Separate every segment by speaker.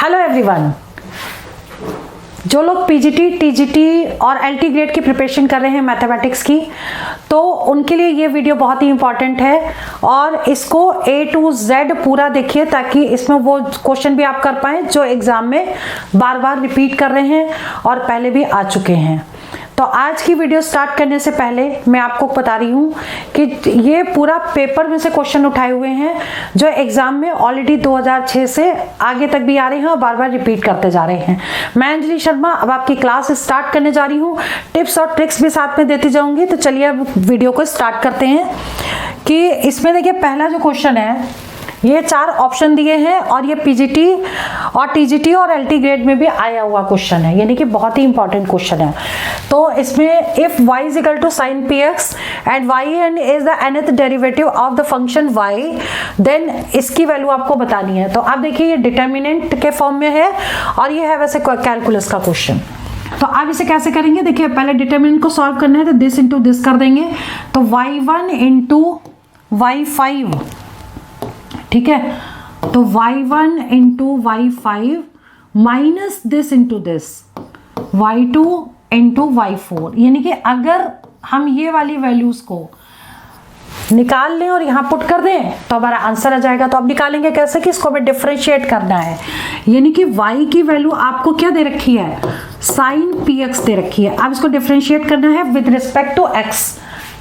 Speaker 1: Hello everyone, जो लोग PGT, TGT और एलटी ग्रेड की प्रिपरेशन कर रहे हैं मैथमेटिक्स की, तो उनके लिए ये वीडियो बहुत ही इंपॉर्टेंट है और इसको A to Z पूरा देखिए ताकि इसमें वो क्वेश्चन भी आप कर पाएँ जो एग्जाम में बार बार रिपीट कर रहे हैं और पहले भी आ चुके हैं। तो आज की वीडियो स्टार्ट करने से पहले मैं आपको बता रही हूँ कि ये पूरा पेपर में से क्वेश्चन उठाए हुए हैं जो एग्जाम में ऑलरेडी 2006 से आगे तक भी आ रहे हैं और बार बार रिपीट करते जा रहे हैं। मैं अंजलि शर्मा अब आपकी क्लास स्टार्ट करने जा रही हूँ, टिप्स और ट्रिक्स भी साथ में देती जाऊंगी। तो चलिए अब वीडियो को स्टार्ट करते हैं कि इसमें देखिए पहला जो क्वेश्चन है, ये 4 ऑप्शन दिए हैं और ये पीजीटी और टीजीटी और एलटी ग्रेड में भी आया हुआ क्वेश्चन है, यानी कि बहुत ही इंपॉर्टेंट क्वेश्चन है। तो इसमें if y is equal to sin px and yn is the nth derivative of the function y, then इसकी वैल्यू आपको बतानी है। तो आप देखिए ये डिटर्मिनेंट के फॉर्म में है और ये है वैसे कैलकुलस का क्वेश्चन। तो आप इसे कैसे करेंगे, देखिए पहले डिटर्मिनेंट को सॉल्व करना है तो दिस इंटू दिस कर देंगे, तो y1 इंटू y5, ठीक है। तो y1 into y5 minus this into this y2 into y4, यानी कि अगर हम ये वाली वैल्यूज को निकाल लें और यहाँ पुट कर दें तो हमारा आंसर आ जाएगा। तो अब निकालेंगे कैसे कि इसको हमें डिफरेंशिएट करना है, यानी कि y की वैल्यू आपको क्या दे रखी है, साइन px दे रखी है। अब इसको डिफरेंशिएट करना है विद रिस्पेक्ट टू x,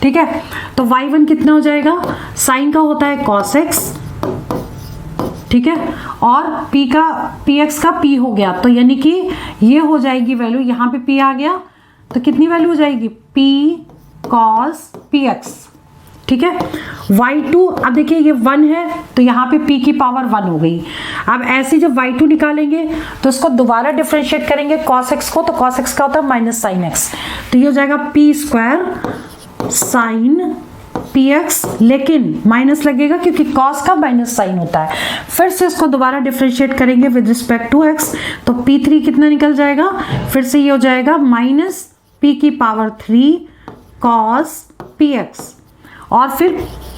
Speaker 1: ठीक है। तो y1 कितना हो जाएगा, साइन का होता है cos x, ठीक है, और px का p हो गया, तो यानी कि ये हो जाएगी वैल्यू, यहाँ पे p आ गया तो कितनी वैल्यू हो जाएगी, p cos px, ठीक है। y2 अब देखिए ये 1 है तो यहाँ पे p की पावर 1 हो गई। अब ऐसे जब y2 निकालेंगे तो इसको दोबारा डिफरेंशिएट करेंगे cos x को, तो cos x का होता है माइनस साइन x, तो ये हो जाएगा p स्क्वायर साइन px, लेकिन माइनस लगेगा क्योंकि cos का माइनस साइन होता है। फिर से इसको दोबारा डिफरेंशिएट करेंगे विद रिस्पेक्ट टू x, तो p3 कितना निकल जाएगा, फिर से ये हो जाएगा माइनस p की पावर 3 cos px, और फिर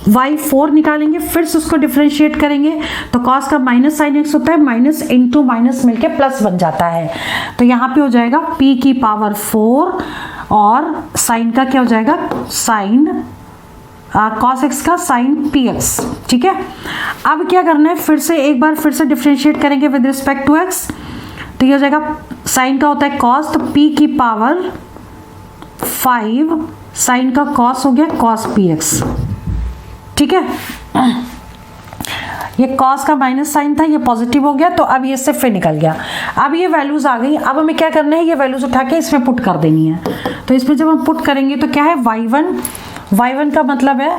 Speaker 1: y4 निकालेंगे, फिर से उसको डिफरेंशिएट करेंगे तो cos का माइनस साइन x होता है, माइनस इंटू माइनस मिलके प्लस बन जाता है। तो यहाँ पे हो जाएगा p की पावर 4 और साइन का क्या हो जाएगा, साइन cos x का साइन px, ठीक है। अब क्या करना है, फिर से एक बार फिर से डिफरेंशिएट करेंगे विद रिस्पेक्ट टू x, तो ये हो जाएगा साइन का होता है cos, तो p की पावर 5 साइन का cos हो गया cos px, ठीक है। ये cos का माइनस साइन था, ये पॉजिटिव हो गया, तो अब ये इससे फिर निकल गया। अब ये वैल्यूज आ गई, अब हमें क्या करना है, ये वैल्यूज उठा के इसमें पुट कर देनी है। तो इसमें जब हम पुट करेंगे तो क्या है, y1 का मतलब है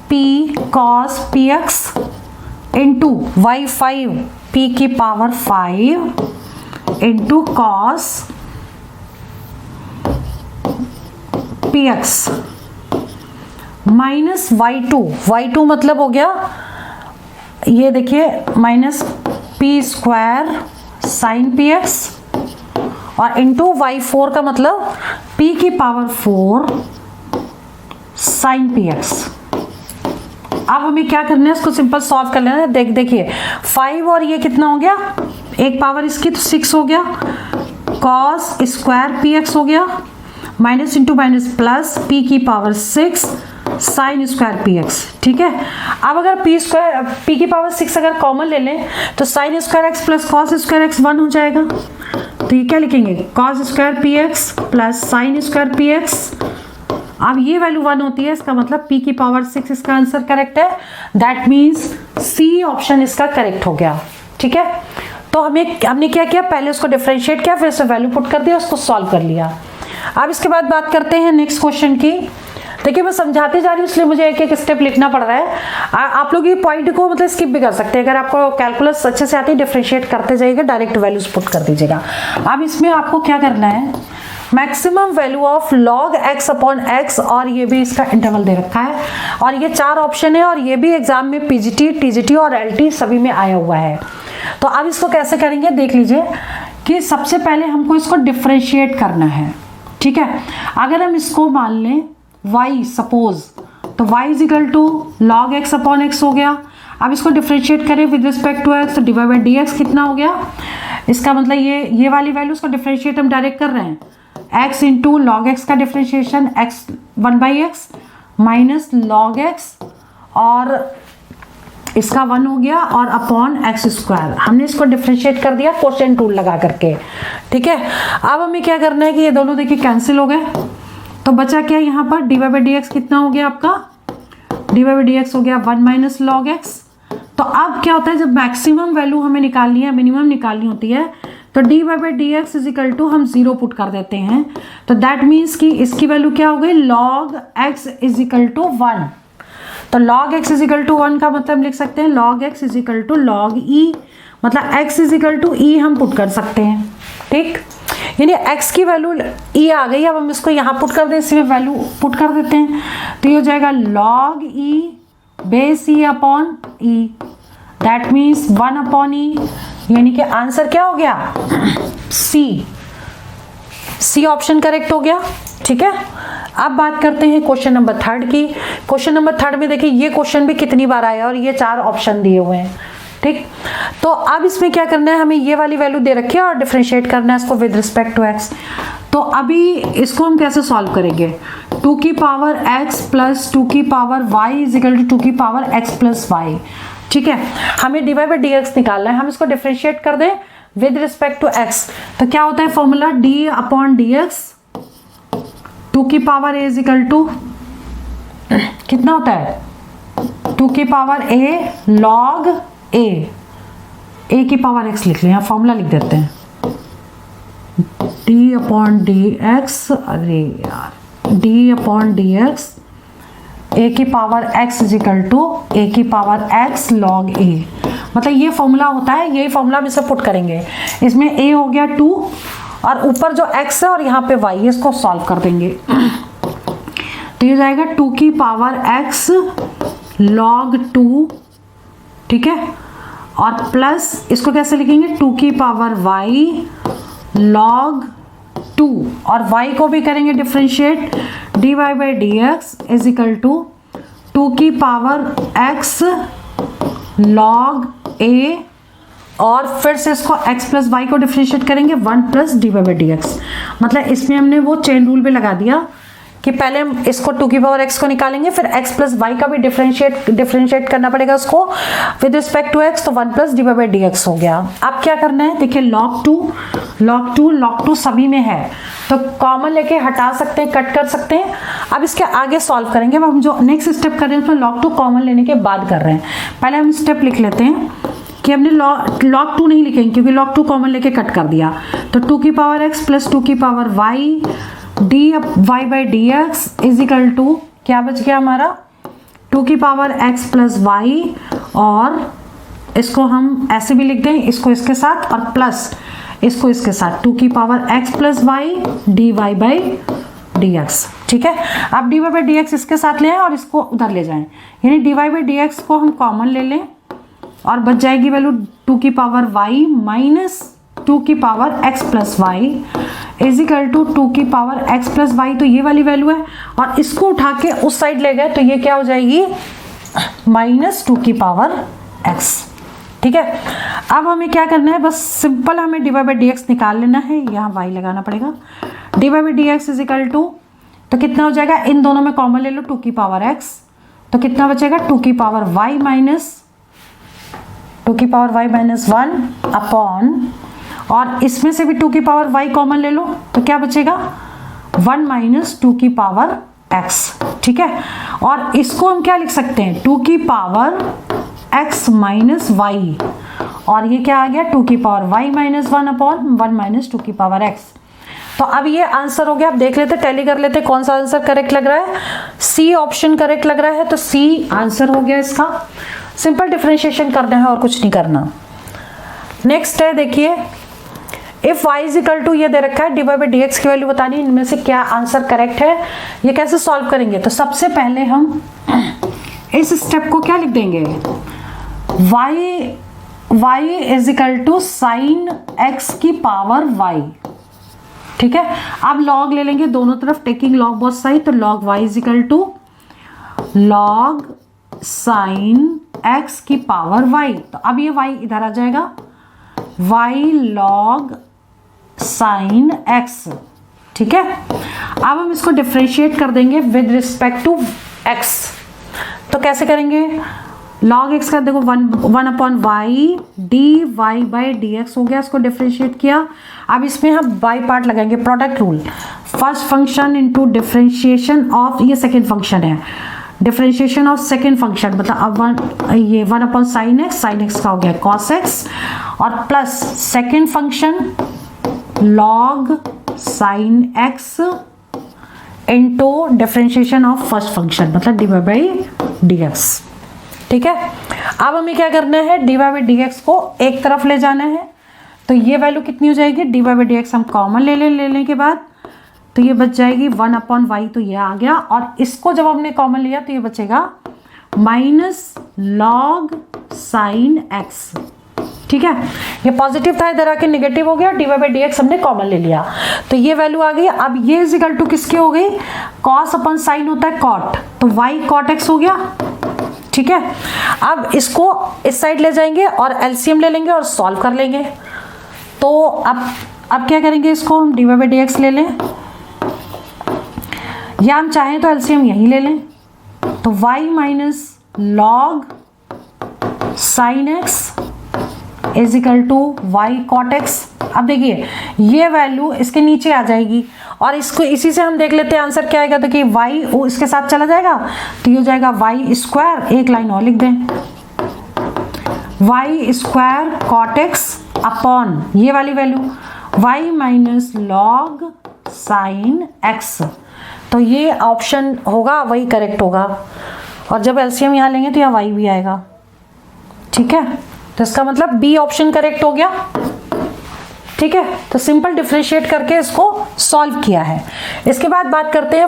Speaker 1: p cos px into y5 p की power 5 into cos px minus y2 मतलब हो गया, ये देखिए minus p square sine px और इंटू y4 का मतलब p की पावर 4 साइन px। अब हमें क्या करना है, इसको सिंपल सॉल्व कर लेना है। देखिए 5 और ये कितना हो गया, एक पावर इसकी तो 6 हो गया, cos स्क्वायर px हो गया, minus into minus plus p की पावर 6 साइन स्क्वायर px, ठीक है। अब अगर p की पावर 6 अगर कॉमन ले लें तो sine square x plus cos square x 1 हो जाएगा। तो ये क्या लिखेंगे, cos square px plus sine square px। अब ये वैल्यू 1 होती है, इसका मतलब p की पावर 6 इसका आंसर करेक्ट है। दैट मीन्स सी ऑप्शन इसका करेक्ट हो गया, ठीक है। तो हमने क्या किया, पहले उसको डिफरेंशिएट किया, फिर उसे वैल्यू पुट कर दिया, उसको सॉल्व कर लिया। अब इसके बाद बात करते हैं नेक्स्ट क्वेश्चन की। देखिए मैं समझाते जा रही हूँ इसलिए मुझे एक एक स्टेप लिखना पड़ रहा है। आप लोग ये पॉइंट को मतलब स्किप भी कर सकते हैं, अगर आपको कैलकुलस अच्छे से आती है डिफरेंशिएट करते जाइएगा, डायरेक्ट वैल्यूज पुट कर दीजिएगा। अब इसमें आपको क्या करना है, maximum value of log x upon x, और ये भी इसका इंटरवल दे रखा है और ये 4 ऑप्शन है और ये भी एग्जाम में पीजीटी, टीजीटी और एलटी सभी में आया हुआ है। तो अब इसको कैसे करेंगे, देख लीजिए कि सबसे पहले हमको इसको डिफरेंशिएट करना है, ठीक है। अगर हम इसको मान लें y सपोज, तो y is equal to log x upon x हो गया। अब इसको डिफरेंशिएट करें विद रिस्पेक्ट टू एक्स, तो d y by d x कितना हो गया, इसका मतलब ये वाली वैल्यू उसको डिफरेंशिएट हम डायरेक्ट कर रहे हैं, एक्स इंटू लॉग एक्स का differentiation x 1/x minus log x और इसका 1 हो गया और अपॉन एक्स स्क्वायर। हमने इसको डिफरेंशिएट कर दिया कोसेंट रूल लगा करके, ठीक है। अब हमें क्या करना है कि ये दोनों देखिए कैंसिल हो गए, तो बचा क्या यहाँ पर d y by d x कितना हो गया आपका, d y by d x हो गया 1 माइनस लॉग एक्स। तो अब क्या होता है जब मैक्सिमम वैल्यू हमें निकालनी है, मिनिमम निकालनी होती है, तो d y by d x is equal to हम 0 पुट कर देते हैं, तो दैट मीन्स कि इसकी वैल्यू क्या हो गई, log x is equal to 1। तो log x is equal to 1 का मतलब लिख सकते हैं log x is equal to log e, मतलब x is equal to e हम पुट कर सकते हैं, ठीक। यानी x की वैल्यू e आ गई, अब हम इसको यहाँ पुट कर दें, इसमें वैल्यू पुट कर देते हैं, तो ये हो जाएगा log e base e upon e, that means 1 upon e, यानी कि आंसर क्या हो गया, सी ऑप्शन करेक्ट हो गया, ठीक है। अब बात करते हैं क्वेश्चन नंबर 3 की। क्वेश्चन नंबर 3 में देखिए ये क्वेश्चन भी कितनी बार आया और ये 4 ऑप्शन दिए हुए हैं, ठीक। तो अब इसमें क्या करना है, हमें ये वाली वैल्यू दे रखी है और डिफरेंशिएट करना है इसको विद रिस्पेक्ट टू एक्स। तो अभी इसको हम कैसे सॉल्व करेंगे, 2 की पावर x प्लस 2 की power y is equal to 2 की पावर x प्लस y, ठीक है। हमें d y by d x निकालना है, हम इसको डिफरेंशिएट कर दें विद रिस्पेक्ट टू x, तो क्या होता है formula d upon d x, 2 की power a is equal to कितना होता है, 2 की पावर a log a की पावर x लिख लें, यहाँ फॉर्मूला लिख देते हैं, d अपॉन डी एक्स, अरे यार d upon d x a की power x is equal to a की पावर x log a, मतलब ये फॉर्मूला होता है, यही फॉर्मूला हम इसे पुट करेंगे, इसमें a हो गया 2 और ऊपर जो x है और यहाँ पे y, इसको सॉल्व कर देंगे, तो ये जाएगा 2 की पावर x log 2, ठीक है, और प्लस इसको कैसे लिखेंगे, 2 की पावर y log 2 और y को भी करेंगे differentiate, d y by d x is equal to 2 की पावर x log a और फिर से इसको x प्लस वाई को डिफरेंशिएट करेंगे 1 plus d y by d x. मतलब इसमें हमने वो चेन रूल भी लगा दिया कि पहले हम इसको 2 की पावर x को निकालेंगे, फिर x प्लस वाई का भी डिफरेंशिएट करना पड़ेगा उसको विद रिस्पेक्ट टू x, तो 1 plus d y by d x हो गया। अब क्या करना है, देखिए log 2 सभी में है, तो कॉमन लेके हटा सकते हैं, कट कर सकते हैं। अब इसके आगे सॉल्व करेंगे, अब हम जो नेक्स्ट स्टेप कर रहे हैं उसमें log 2 कॉमन लेने के बाद कर रहे हैं। पहले हम स्टेप लिख लेते हैं कि हमने log 2 नहीं लिखेंगे क्योंकि log 2 कॉमन लेके कट कर दिया, तो 2 की पावर x प्लस 2 की power y d y by d x is equal to क्या बच गया हमारा, 2 की पावर x प्लस वाई, और इसको हम ऐसे भी लिख दें, इसको इसके साथ और प्लस इसको इसके साथ, 2 की power x plus y d y by d x, ठीक है। अब d y by d x इसके साथ ले आए और इसको उधर ले जाएं, यानी d y by d x को हम कॉमन ले लें और बच जाएगी वैल्यू 2 की पावर y माइनस 2 की power x plus y is equal to 2 की पावर x प्लस वाई, तो ये वाली वैल्यू है, और इसको उठा के उस साइड ले गए तो ये क्या हो जाएगी, माइनस 2 की पावर x, ठीक है। अब हमें क्या करना है, बस सिंपल हमें d y by d x निकाल लेना है, यहाँ y लगाना पड़ेगा, d y by d x is equal to, तो कितना हो जाएगा, इन दोनों में कॉमन ले लो 2 की पावर x, तो कितना बचेगा 2 की पावर y माइनस 2 की पावर y माइनस 1 अपॉन, और इसमें से भी 2 की पावर y कॉमन ले लो, तो क्या बचेगा 1 माइनस 2 की पावर x, ठीक है। और इसको हम क्या लिख सकते हैं, 2 की पावर x माइनस वाई, और ये क्या आ गया 2 की power y minus 1 upon 1 minus 2 की पावर x। तो अब ये आंसर हो गया। अब देख लेते, टैली कर लेते कौन सा आंसर करेक्ट लग रहा है। सी ऑप्शन करेक्ट लग रहा है, तो सी आंसर हो गया इसका। सिंपल डिफरेंशिएशन करना है और कुछ नहीं करना। नेक्स्ट है, देखिए if y is equal to, ये दे रखा है d y by d x की वैल्यू बतानी, इनमें से क्या आंसर करेक्ट है, ये कैसे सॉल्व करेंगे। तो सबसे पहले हम इस स्टेप को क्या लिख देंगे, y is equal to sine x की पावर y, ठीक है। अब लॉग ले लेंगे दोनों तरफ, टेकिंग लॉग बोथ साइड, तो log y is equal to log sine x की पावर y, तो अब ये y इधर आ जाएगा, y log sin x, ठीक है। अब हम इसको डिफरेंशिएट कर देंगे विद रिस्पेक्ट टू x। तो कैसे करेंगे, log x का देखो 1/y dy/dx हो गया, इसको डिफरेंशिएट किया। अब इसमें हम बाई पार्ट लगाएंगे, product rule, first function into differentiation of, ये सेकंड फंक्शन है, डिफरेंशिएशन ऑफ सेकंड फंक्शन, मतलब अब ये 1/sin x का हो गया cos x, और plus second function log sin x into differentiation of first function, मतलब dy/dx, ठीक है। अब हमें क्या करना है, dy/dx को एक तरफ ले जाना है, तो ये वैल्यू कितनी हो जाएगी, dy/dx हम कॉमन लेने के बाद तो ये बच जाएगी 1/y, तो ये आ गया, और इसको जब हमने कॉमन लिया तो ये बचेगा माइनस log sin x, ठीक है। ये पॉजिटिव था, इधर आके नेगेटिव हो गया, dy/dx हमने कॉमन ले लिया, तो ये वैल्यू आ गई। अब ये इज इक्वल टू किसके हो गई, cos/sin होता है cot, तो y cot x हो गया, ठीक है। अब इसको इस साइड ले जाएंगे और एलसीएम ले लेंगे और सॉल्व कर लेंगे। तो अब क्या करेंगे, इसको हम dy/dx ले लें, या हम चाहें तो एलसीएम यहीं ले लें, तो y minus log sin x is equal to y cot x. अब देखिए ये वैल्यू इसके नीचे आ जाएगी, और इसको इसी से हम देख लेते हैं आंसर क्या आएगा। तो कि वाई इसके साथ चला जाएगा, तो ये हो जाएगा वाई स्क्वायर, एक लाइन और लिख दें, y square cot x upon ये वाली value y minus log sine x. तो ये ऑप्शन होगा, वही करेक्ट होगा, और जब एलसीएम यहाँ लेंगे तो यहाँ वाई भी आएगा, ठीक है। तो इसका मतलब बी ऑप्शन करेक्ट हो गया, ठीक है। तो सिंपल डिफरेंशिएट करके इसको सॉल्व किया है। इसके बाद बात करते हैं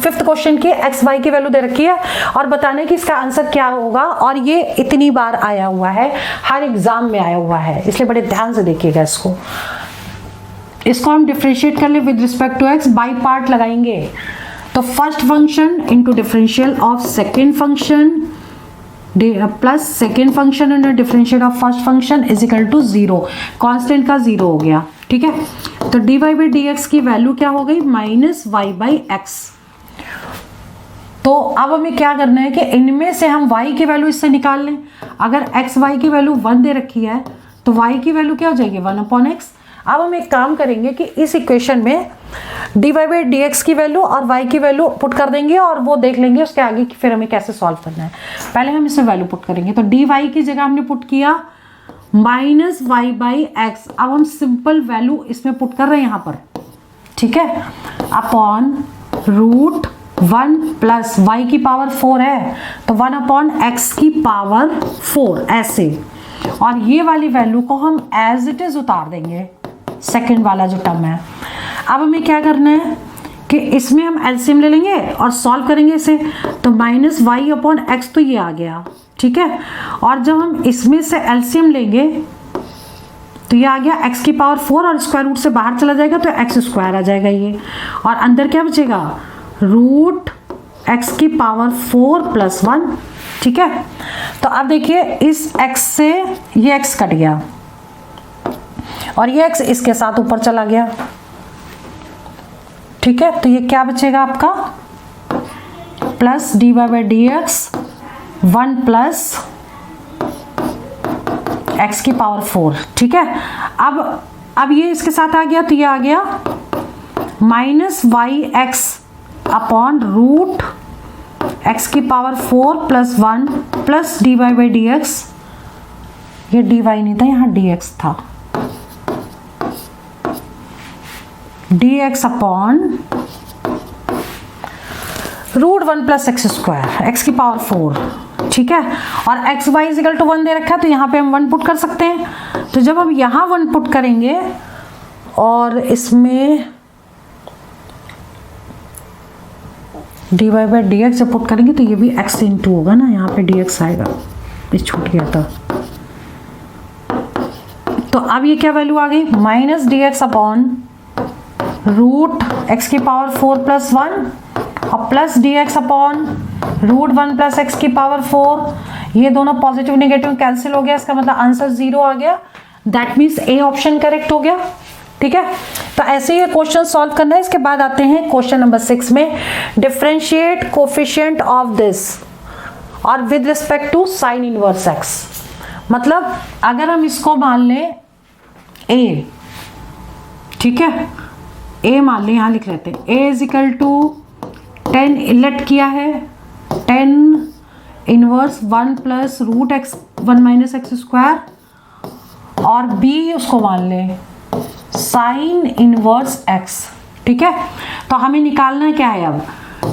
Speaker 1: फिफ्थ क्वेश्चन की। एक्स वाई की वैल्यू दे रखी है और बताने कि इसका आंसर क्या होगा, और ये इतनी बार आया हुआ है, हर एग्जाम में आया हुआ है, इसलिए बड़े ध्यान से देखिएगा इसको हम डिफरेंशिएट कर ले with respect to x, by part लगाएंगे। तो first function into differential of second function plus second function into differential of first function is equal to 0, constant का 0 हो गया, ठीक है। तो dy/dx की वैल्यू क्या हो गई, माइनस y/x। तो अब हमें क्या करना है कि इनमें से हम y की वैल्यू इससे निकाल लें। अगर x y की वैल्यू 1 दे रखी है तो y की वैल्यू क्या हो जाएगी, 1/x। अब हम एक काम करेंगे कि इस इक्वेशन में dy/dx की वैल्यू और y की वैल्यू पुट कर देंगे, और वो देख लेंगे उसके आगे कि फिर हमें कैसे सॉल्व करना है। पहले हम इसमें वैल्यू पुट करेंगे, तो dy की जगह हमने पुट किया माइनस y/x। अब हम सिंपल वैल्यू इसमें पुट कर रहे हैं यहाँ पर, ठीक है, अपॉन √1 प्लस y की पावर 4 है तो 1/x की पावर 4 ऐसे, और ये वाली वैल्यू को हम एज इट इज उतार देंगे, सेकंड वाला जो टर्म है। अब हमें क्या करना है कि इसमें हम एलसीएम ले लेंगे और सॉल्व करेंगे इसे, तो माइनस y/x तो ये आ गया, ठीक है। और जब हम इसमें से एलसीएम लेंगे तो ये आ गया x की पावर 4, और स्क्वायर रूट से बाहर चला जाएगा तो x² आ जाएगा ये, और अंदर क्या बचेगा, √x की पावर 4 + 1, ठीक है। तो अब देखिए इस x से ये x कट गया और ये x इसके साथ ऊपर चला गया, ठीक है। तो ये क्या बचेगा आपका, प्लस dy/dx 1 प्लस x की पावर 4, ठीक है। अब ये इसके साथ आ गया, तो ये आ गया माइनस y/x अपॉन √x की पावर 4 + 1 प्लस dy/dx, ये dy नहीं था, यहाँ dx था, dx अपॉन √1 + x², x की पावर 4, ठीक है। और x y इक्वल टू 1 दे रखा है, तो यहाँ पे हम 1 पुट कर सकते हैं। तो जब हम यहाँ 1 पुट करेंगे और इसमें dy/dx जब पुट करेंगे तो ये भी x × होगा ना, यहाँ पे dx आएगा, ये छूट गया था। तो अब ये क्या वैल्यू आ गई, माइनस dx अपॉन √x की पावर 4 + 1 और प्लस dx अपॉन √1 + x की पावर 4, ये दोनों पॉजिटिव नेगेटिव कैंसिल हो गया, इसका मतलब आंसर 0 आ गया। That means A option correct हो गया। ठीक है, तो ऐसे ही क्वेश्चन सॉल्व करना है। इसके बाद आते हैं क्वेश्चन नंबर 6 में, डिफरेंशिएट कोफिशिएंट ऑफ दिस और with respect to sine inverse x। मतलब अगर हम इसको मान लें a, ठीक है, a मान लें, यहां लिख लेते हैं a = 10, लेट किया है 10 इनवर्स 1 + √1 - x², और b उसको मान लें साइन इनवर्स x। ठीक है, तो हमें निकालना क्या है, अब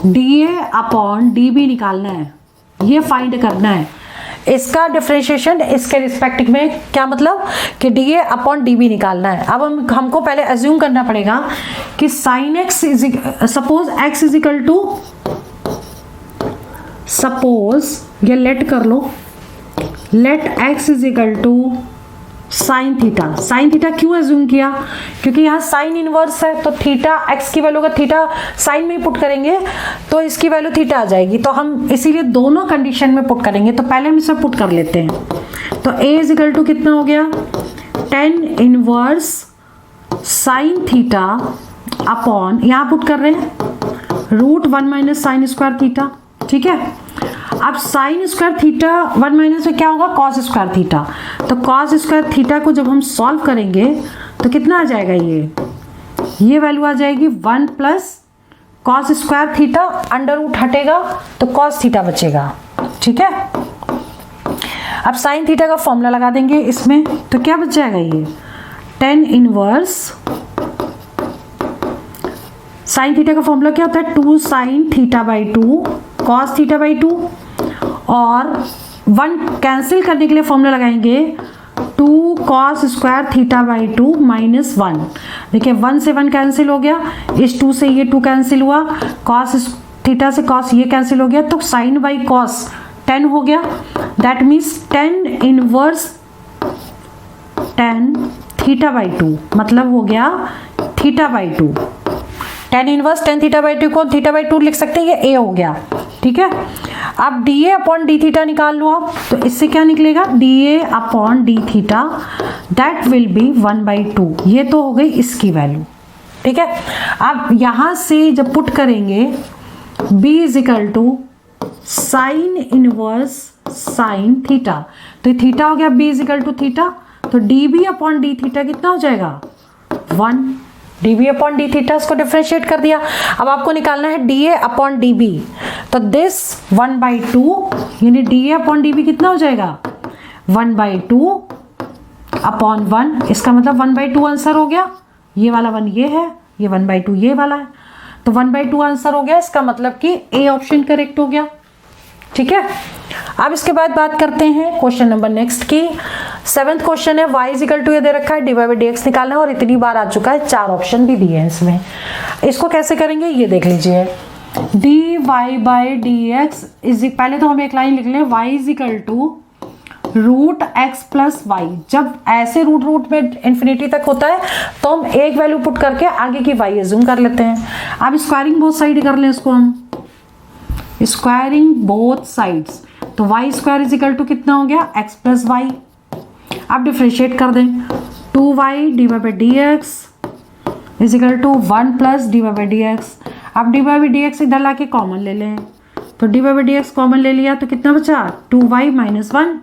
Speaker 1: dA/dB निकालना है, ये फाइंड करना है। इसका डिफरेंशिएशन इसके रिस्पेक्ट में क्या मतलब कि dA/dB निकालना है। अब हमको पहले अज्यूम करना पड़ेगा कि sine x suppose x suppose ये लेट कर लो, let x sine theta. Sine theta क्यों एज्यूम किया, क्योंकि यहाँ साइन इनवर्स है, तो थीटा x की वैल्यू का थीटा साइन में ही पुट करेंगे तो इसकी वैल्यू थीटा आ जाएगी, तो हम इसीलिए दोनों कंडीशन में पुट करेंगे। तो पहले हम इसे पुट कर लेते हैं। तो a = कितना हो गया 10 इनवर्स साइन थीटा अपॉन, यहाँ पुट कर रहे हैं √1 - sin² थीटा। ठीक है, अब sin² थीटा 1 माइनस में क्या होगा cos² थीटा, तो cos² थीटा को जब हम सॉल्व करेंगे तो कितना आ जाएगा, ये वैल्यू आ जाएगी 1 + cos² थीटा, अंडर रूट हटेगा तो cos थीटा बचेगा। ठीक है, अब साइन थीटा का फॉर्मूला लगा देंगे इसमें, तो क्या बच जाएगा, ये 10 इनवर्स साइन थीटा का फॉर्मूला क्या होता है 2 sin θ/2 cos θ/2, और 1 कैंसिल करने के लिए फॉर्मूला लगाएंगे 2 cos² θ/2 -1। देखिए 1 से 1 कैंसिल हो गया, इस 2 से ये 2 कैंसिल हुआ, cos थीटा से cos ये कैंसिल हो गया, तो sin/cos 10 हो गया। दैट मीन्स 10 इनवर्स 10 θ/2 मतलब हो गया θ/2। 10 इनवर्स 10 θ/2 को θ/2 लिख सकते हैं, ये a हो गया। ठीक है, अब dA/dθ निकाल लो आप, तो इससे क्या निकलेगा dA/dθ दैट विल बी 1/2। ये तो हो गई इसकी वैल्यू। ठीक है, अब यहां से जब पुट करेंगे b = sine inverse sine theta, तो थीटा हो गया b = थीटा, तो dB/dθ कितना हो जाएगा 1। dB/dθ इसको डिफरेंशिएट कर दिया। अब आपको निकालना है dA/dB, तो दिस 1/2 यानी dA/dB कितना हो जाएगा 1/2/1, इसका मतलब 1/2 आंसर हो गया। ये वाला 1 ये है, ये 1/2 ये वाला है, तो 1/2 आंसर हो गया। इसका मतलब कि ए ऑप्शन करेक्ट हो गया। ठीक है, अब इसके बाद बात करते हैं क्वेश्चन नंबर नेक्स्ट की। 7th क्वेश्चन है y = ये दे रखा है dy/dx निकालना है, और इतनी बार आ चुका है, 4 ऑप्शन भी दिए हैं इसमें। इसको कैसे करेंगे ये देख लीजिए। dy/dx पहले तो हम एक लाइन लिख लें, y = √x + y। जब ऐसे रूट में इंफिनिटी तक होता है तो हम एक वैल्यू पुट करके आगे की y एज्यूम कर लेते हैं। अब स्क्वायरिंग बोथ साइड कर लें, इसको हम स्क्वायरिंग बोथ साइड्स, तो y² कितना हो गया x + y। अब डिफरेंशिएट कर दें 2y dy/dx = 1 + dy/dx। अब dy/dx इधर लाके कॉमन ले लें, तो dy/dx कॉमन ले लिया तो कितना बचा 2y - 1,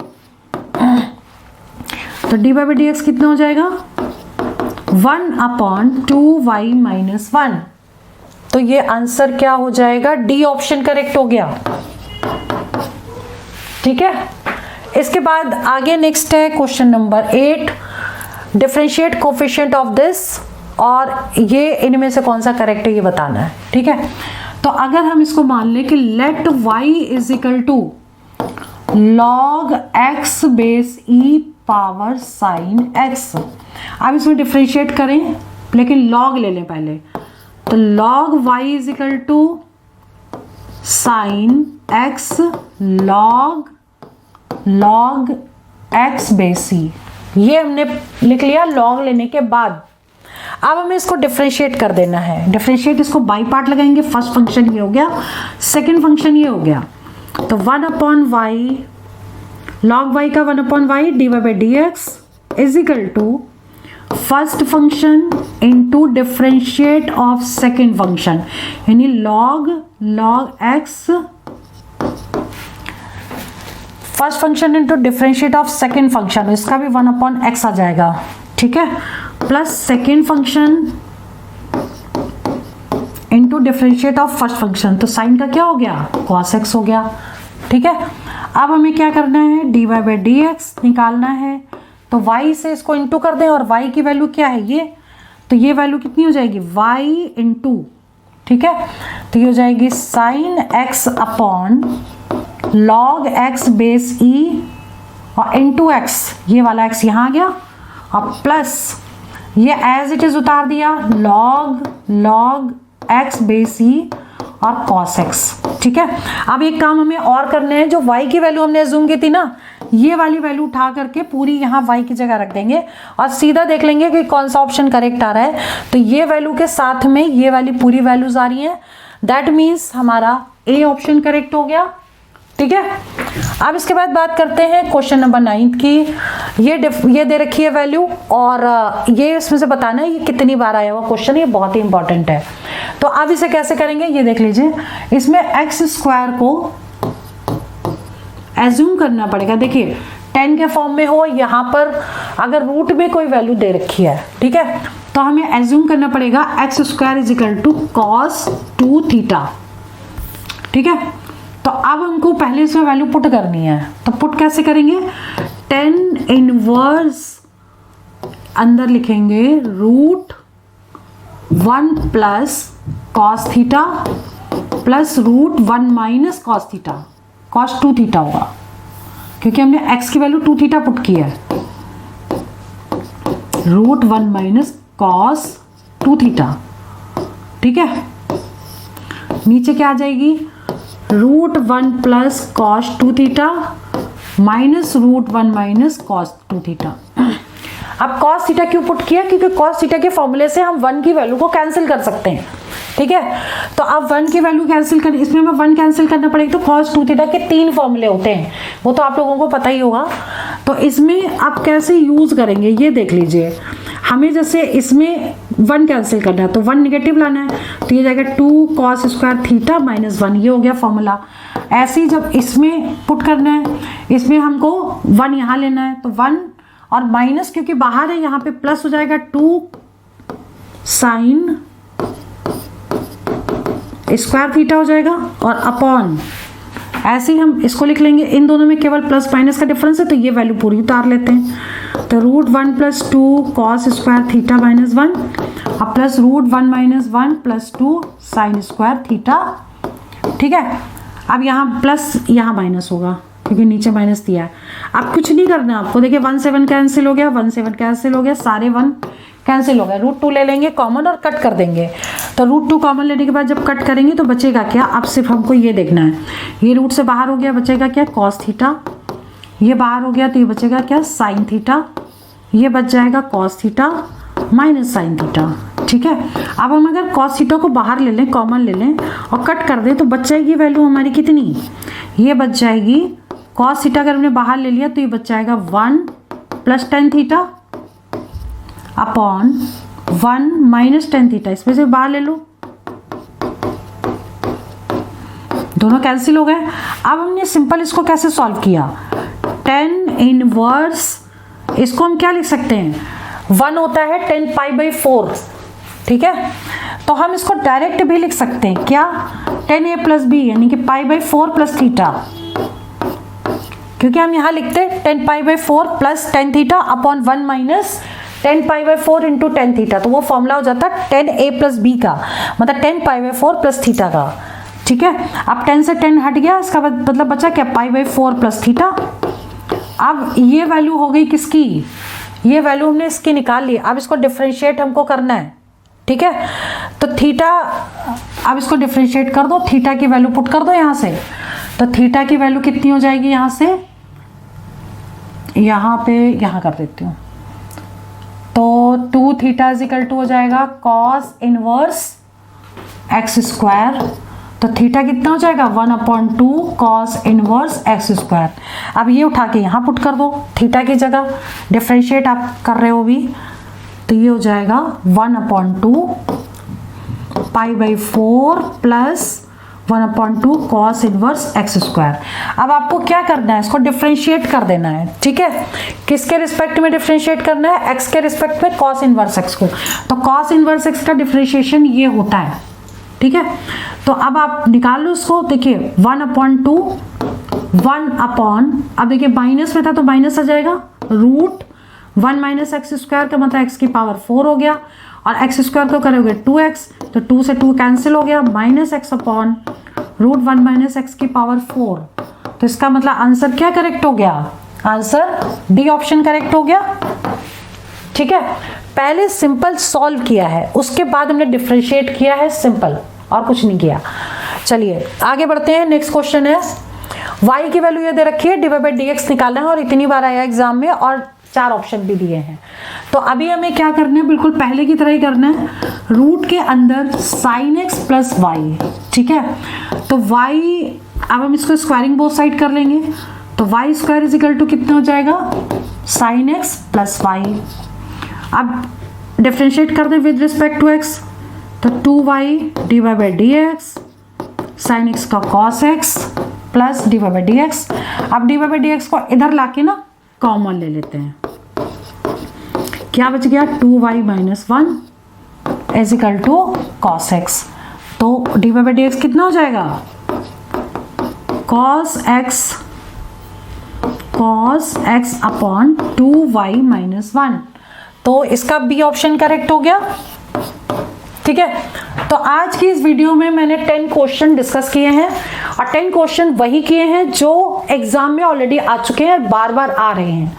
Speaker 1: तो dy/dx कितना हो जाएगा 1/2y - 1। तो ये आंसर क्या हो जाएगा, डी ऑप्शन करेक्ट हो गया। ठीक है, इसके बाद आगे नेक्स्ट है question number 8, differentiate coefficient of this, और ये इनमें से कौन सा करेक्ट है ये बताना है। ठीक है, तो अगर हम इसको मान लें कि let y = log x base e power sin x। अब इसमें डिफरेंशिएट करें, लेकिन log ले लें पहले, तो log y = sin x log x base e। ये हमने लिख लिया log लेने के बाद। अब हमें इसको डिफरेंशिएट कर देना है। डिफरेंशिएट इसको बाई पार्ट लगाएंगे, फर्स्ट फंक्शन ये हो गया, सेकंड फंक्शन ये हो गया। तो 1/y log y का 1/y dy/dx is equal to first function into differentiate of second function, यानी log x first function into differentiate of second function, इसका भी 1/x आ जाएगा, ठीक है, plus second function into differentiate of first function, तो sine का क्या हो गया, cos x हो गया, ठीक है। अब हमें क्या करना है, dy/dx निकालना है, तो y से इसको इंटू कर दें, और y की वैल्यू क्या है ये, तो ये वैल्यू कितनी हो जाएगी, y इंटू, ठीक है, तो ये हो जाएगी sine x upon log x base e और इंटू x, ये वाला x यहाँ आ गया, और प्लस ये एज इट इज उतार दिया log x बेस e और cos x, ठीक है। अब एक काम हमें और करने हैं, जो y की वैल्यू हमने अज्यूम की थी ना, ये वाली वैल्यू उठा करके पूरी यहाँ y की जगह रख देंगे और सीधा देख लेंगे कि कौन सा ऑप्शन करेक्ट आ रहा है। तो ये वैल्यू के साथ में ये वाली पूरी वैल्यूज आ रही हैं, दैट मीन्स हमारा ए ऑप्शन करेक्ट हो गया, ठीक है। अब इसके बाद बात करते हैं क्वेश्चन नंबर 9 की। ये दे रखी है वैल्यू, और ये इसमें से बताना है ये कितनी बार आया हुआ क्वेश्चन, ये बहुत ही इंपॉर्टेंट है। तो अब इसे कैसे करेंगे ये देख लीजिए, इसमें एक्स स्क्वायर को एज्यूम करना पड़ेगा, देखिए 10 के फॉर्म में हो, यहाँ पर अगर रूट में कोई वैल्यू दे रखी है, ठीक है, तो हमें एज्यूम करना पड़ेगा x square is equal to cos 2 theta, ठीक है। तो अब हमको पहले इसमें वैल्यू पुट करनी है, तो पुट कैसे करेंगे, 10 इनवर्स अंदर लिखेंगे root 1 plus cos theta plus root 1 minus cos theta, cos 2 theta होगा, क्योंकि हमने x की वैल्यू 2 थीटा पुट की है, रूट 1 माइनस कॉस 2 थीटा, ठीक है। नीचे क्या आ जाएगी, root 1 plus cos 2 theta minus root 1 minus cos 2 theta. अब कॉस थीटा क्यों पुट किया, क्योंकि कॉस थीटा के फॉर्मूले से हम 1 की वैल्यू को कैंसिल कर सकते हैं, ठीक है। तो अब 1 की वैल्यू कैंसिल कर, इसमें हमें 1 कैंसिल करना पड़ेगा, तो कॉस 2 थीटा के 3 फॉर्मूले होते हैं, वो तो आप लोगों को पता ही होगा। तो इसमें आप कैसे यूज करेंगे ये देख लीजिए, हमें जैसे इसमें 1 कैंसिल करना है तो 1 निगेटिव लाना है, तो ये जाएगा 2 कॉस स्क्वायर थीटा माइनस 1, ये हो गया फॉर्मूला। ऐसे ही जब इसमें पुट करना है, इसमें हमको 1 यहाँ लेना है, तो 1 और माइनस क्योंकि बाहर है यहाँ पे प्लस हो जाएगा 2 साइन स्क्वायर थीटा हो जाएगा, और अपॉन ऐसे ही हम इसको लिख लेंगे, इन दोनों में केवल प्लस माइनस का डिफरेंस है, तो ये वैल्यू पूरी उतार लेते हैं, तो root 1 plus 2 cos square theta minus 1 और plus root 1 minus 1 plus 2 sine square theta, ठीक है। अब यहाँ प्लस यहाँ माइनस होगा क्योंकि नीचे माइनस दिया है। अब कुछ नहीं करना आपको, देखिए 1 7 कैंसिल हो गया, 1 7 कैंसिल हो गया, सारे 1 कैंसिल हो गया, रूट 2 ले लेंगे कॉमन और कट कर देंगे। तो रूट 2 कॉमन लेने के बाद जब कट करेंगे तो बचेगा क्या, अब सिर्फ हमको ये देखना है, ये रूट से बाहर हो गया, बचेगा क्या, कॉस थीटा, ये बाहर हो गया तो ये बचेगा क्या, साइन थीटा, ये बच जाएगा cos theta minus sine theta, ठीक है। अब हम अगर कॉस थीटा को बाहर ले लें, कॉमन ले लें और कट कर दें, तो बच जाएगी वैल्यू हमारी कितनी, ये बच जाएगी कॉस थीटा, अगर हमने बाहर ले लिया तो ये बच जाएगा 1 plus tan theta upon 1 minus tan theta, इसमें से बाहर ले लो, दोनों कैंसिल हो गए। अब हमने सिंपल इसको कैसे सॉल्व किया, 10 इनवर्स, इसको हम क्या लिख सकते हैं, 1 होता है 10 पाई/4, ठीक है। तो हम इसको डायरेक्ट भी लिख सकते हैं, क्या, 10a प्लस बी यानी कि पाई/4 प्लस थीटा, क्योंकि हम यहाँ लिखते हैं 10 पाई/4 प्लस 10 थीटा अपॉन 1 माइनस 10 पाई/4 इंटू 10 थीटा, तो वो फॉर्मूला हो जाता है 10a प्लस बी का, मतलब 10 पाई/4 प्लस थीटा का, ठीक है। अब 10 से 10 हट गया, इसका मतलब बचा क्या, पाई/4 प्लस थीटा। अब ये वैल्यू हो गई किसकी, ये वैल्यू हमने इसकी निकाल ली, अब इसको डिफरेंशिएट हमको करना है, ठीक है। तो थीटा, अब इसको डिफरेंशिएट कर दो, थीटा की वैल्यू पुट कर दो यहाँ से, तो थीटा की वैल्यू कितनी हो जाएगी, यहाँ से यहाँ पे यहाँ कर देती हूँ, तो 2 थीटा इज इक्वल टू हो जाएगा कॉस इनवर्स एक्स स्क्वायर तो थीटा कितना हो जाएगा 1/2 cos इनवर्स एक्स स्क्वायर। अब ये उठा के यहाँ पुट कर दो थीटा की जगह, डिफ्रेंशिएट आप कर रहे हो भी, तो ये हो जाएगा 1/2 π/4 plus 1/2 cos inverse x square. अब आपको क्या करना है, इसको डिफ्रेंशिएट कर देना है, ठीक है। किसके रिस्पेक्ट में डिफ्रेंशिएट करना है, एक्स के रिस्पेक्ट में cos इनवर्स एक्स को। तो cos इनवर्स एक्स का डिफ्रेंशिएशन ये होता है, ठीक है। तो अब आप निकाल लो इसको, देखिए 1/2 अब देखिए माइनस में था तो माइनस आ जाएगा, √1 माइनस एक्स स्क्वायर का मतलब एक्स की पावर 4 हो गया, और एक्स स्क्वायर को करोगे 2x, तो 2 से 2 कैंसिल हो गया, -x/√1 माइनस एक्स की पावर 4। तो इसका मतलब आंसर क्या करेक्ट हो गया, आंसर डी ऑप्शन करेक्ट हो गया, ठीक है। पहले सिंपल सॉल्व किया है, उसके बाद हमने डिफरेंशिएट किया है सिंपल, और कुछ नहीं किया। चलिए आगे बढ़ते हैं। नेक्स्ट क्वेश्चन है, y की वैल्यू ये दे रखी है, dy/dx निकालना है, और इतनी बार आया एग्जाम में, और 4 ऑप्शन भी दिए हैं। तो अभी हमें क्या करना है, बिल्कुल पहले की तरह ही करना है, रूट के अंदर sin x प्लस वाई, ठीक है। तो y, अब हम इसको स्क्वायरिंग बोथ साइड कर लेंगे, तो y square is equal to कितना हो जाएगा, sin x प्लस वाई। अब डिफ्रेंशिएट कर दें विद रिस्पेक्ट टू x, तो 2y dy/dx sin x का cos x प्लस dy/dx। अब dy/dx को इधर लाके ना कॉमन ले लेते हैं, क्या बच गया 2y - 1 is equal to cos x। तो dy/dx कितना हो जाएगा, cos x अपॉन 2y - 1। तो इसका बी ऑप्शन करेक्ट हो गया, ठीक है। तो आज की इस वीडियो में मैंने 10 क्वेश्चन डिस्कस किए हैं, और 10 क्वेश्चन वही किए हैं जो एग्जाम में ऑलरेडी आ चुके हैं, बार बार आ रहे हैं।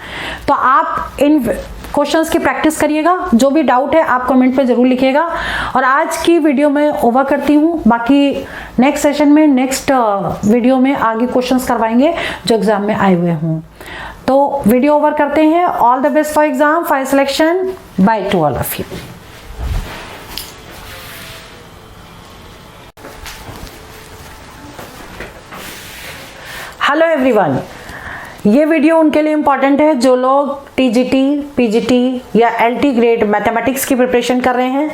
Speaker 1: तो आप इन क्वेश्चंस की प्रैक्टिस करिएगा, जो भी डाउट है आप कमेंट पे जरूर लिखिएगा। और आज की वीडियो में ओवर करती हूँ, बाकी नेक्स्ट सेशन में, नेक्स्ट वीडियो में आगे क्वेश्चंस करवाएंगे जो एग्जाम में आए हुए हों। तो वीडियो ओवर करते हैं। All the best for exam, for selection, by two all of you. Hello everyone, ये वीडियो उनके लिए इम्पॉर्टेंट है जो लोग टीजीटी, पीजीटी या एलटी ग्रेड मैथमेटिक्स की प्रिपरेशन कर रहे हैं।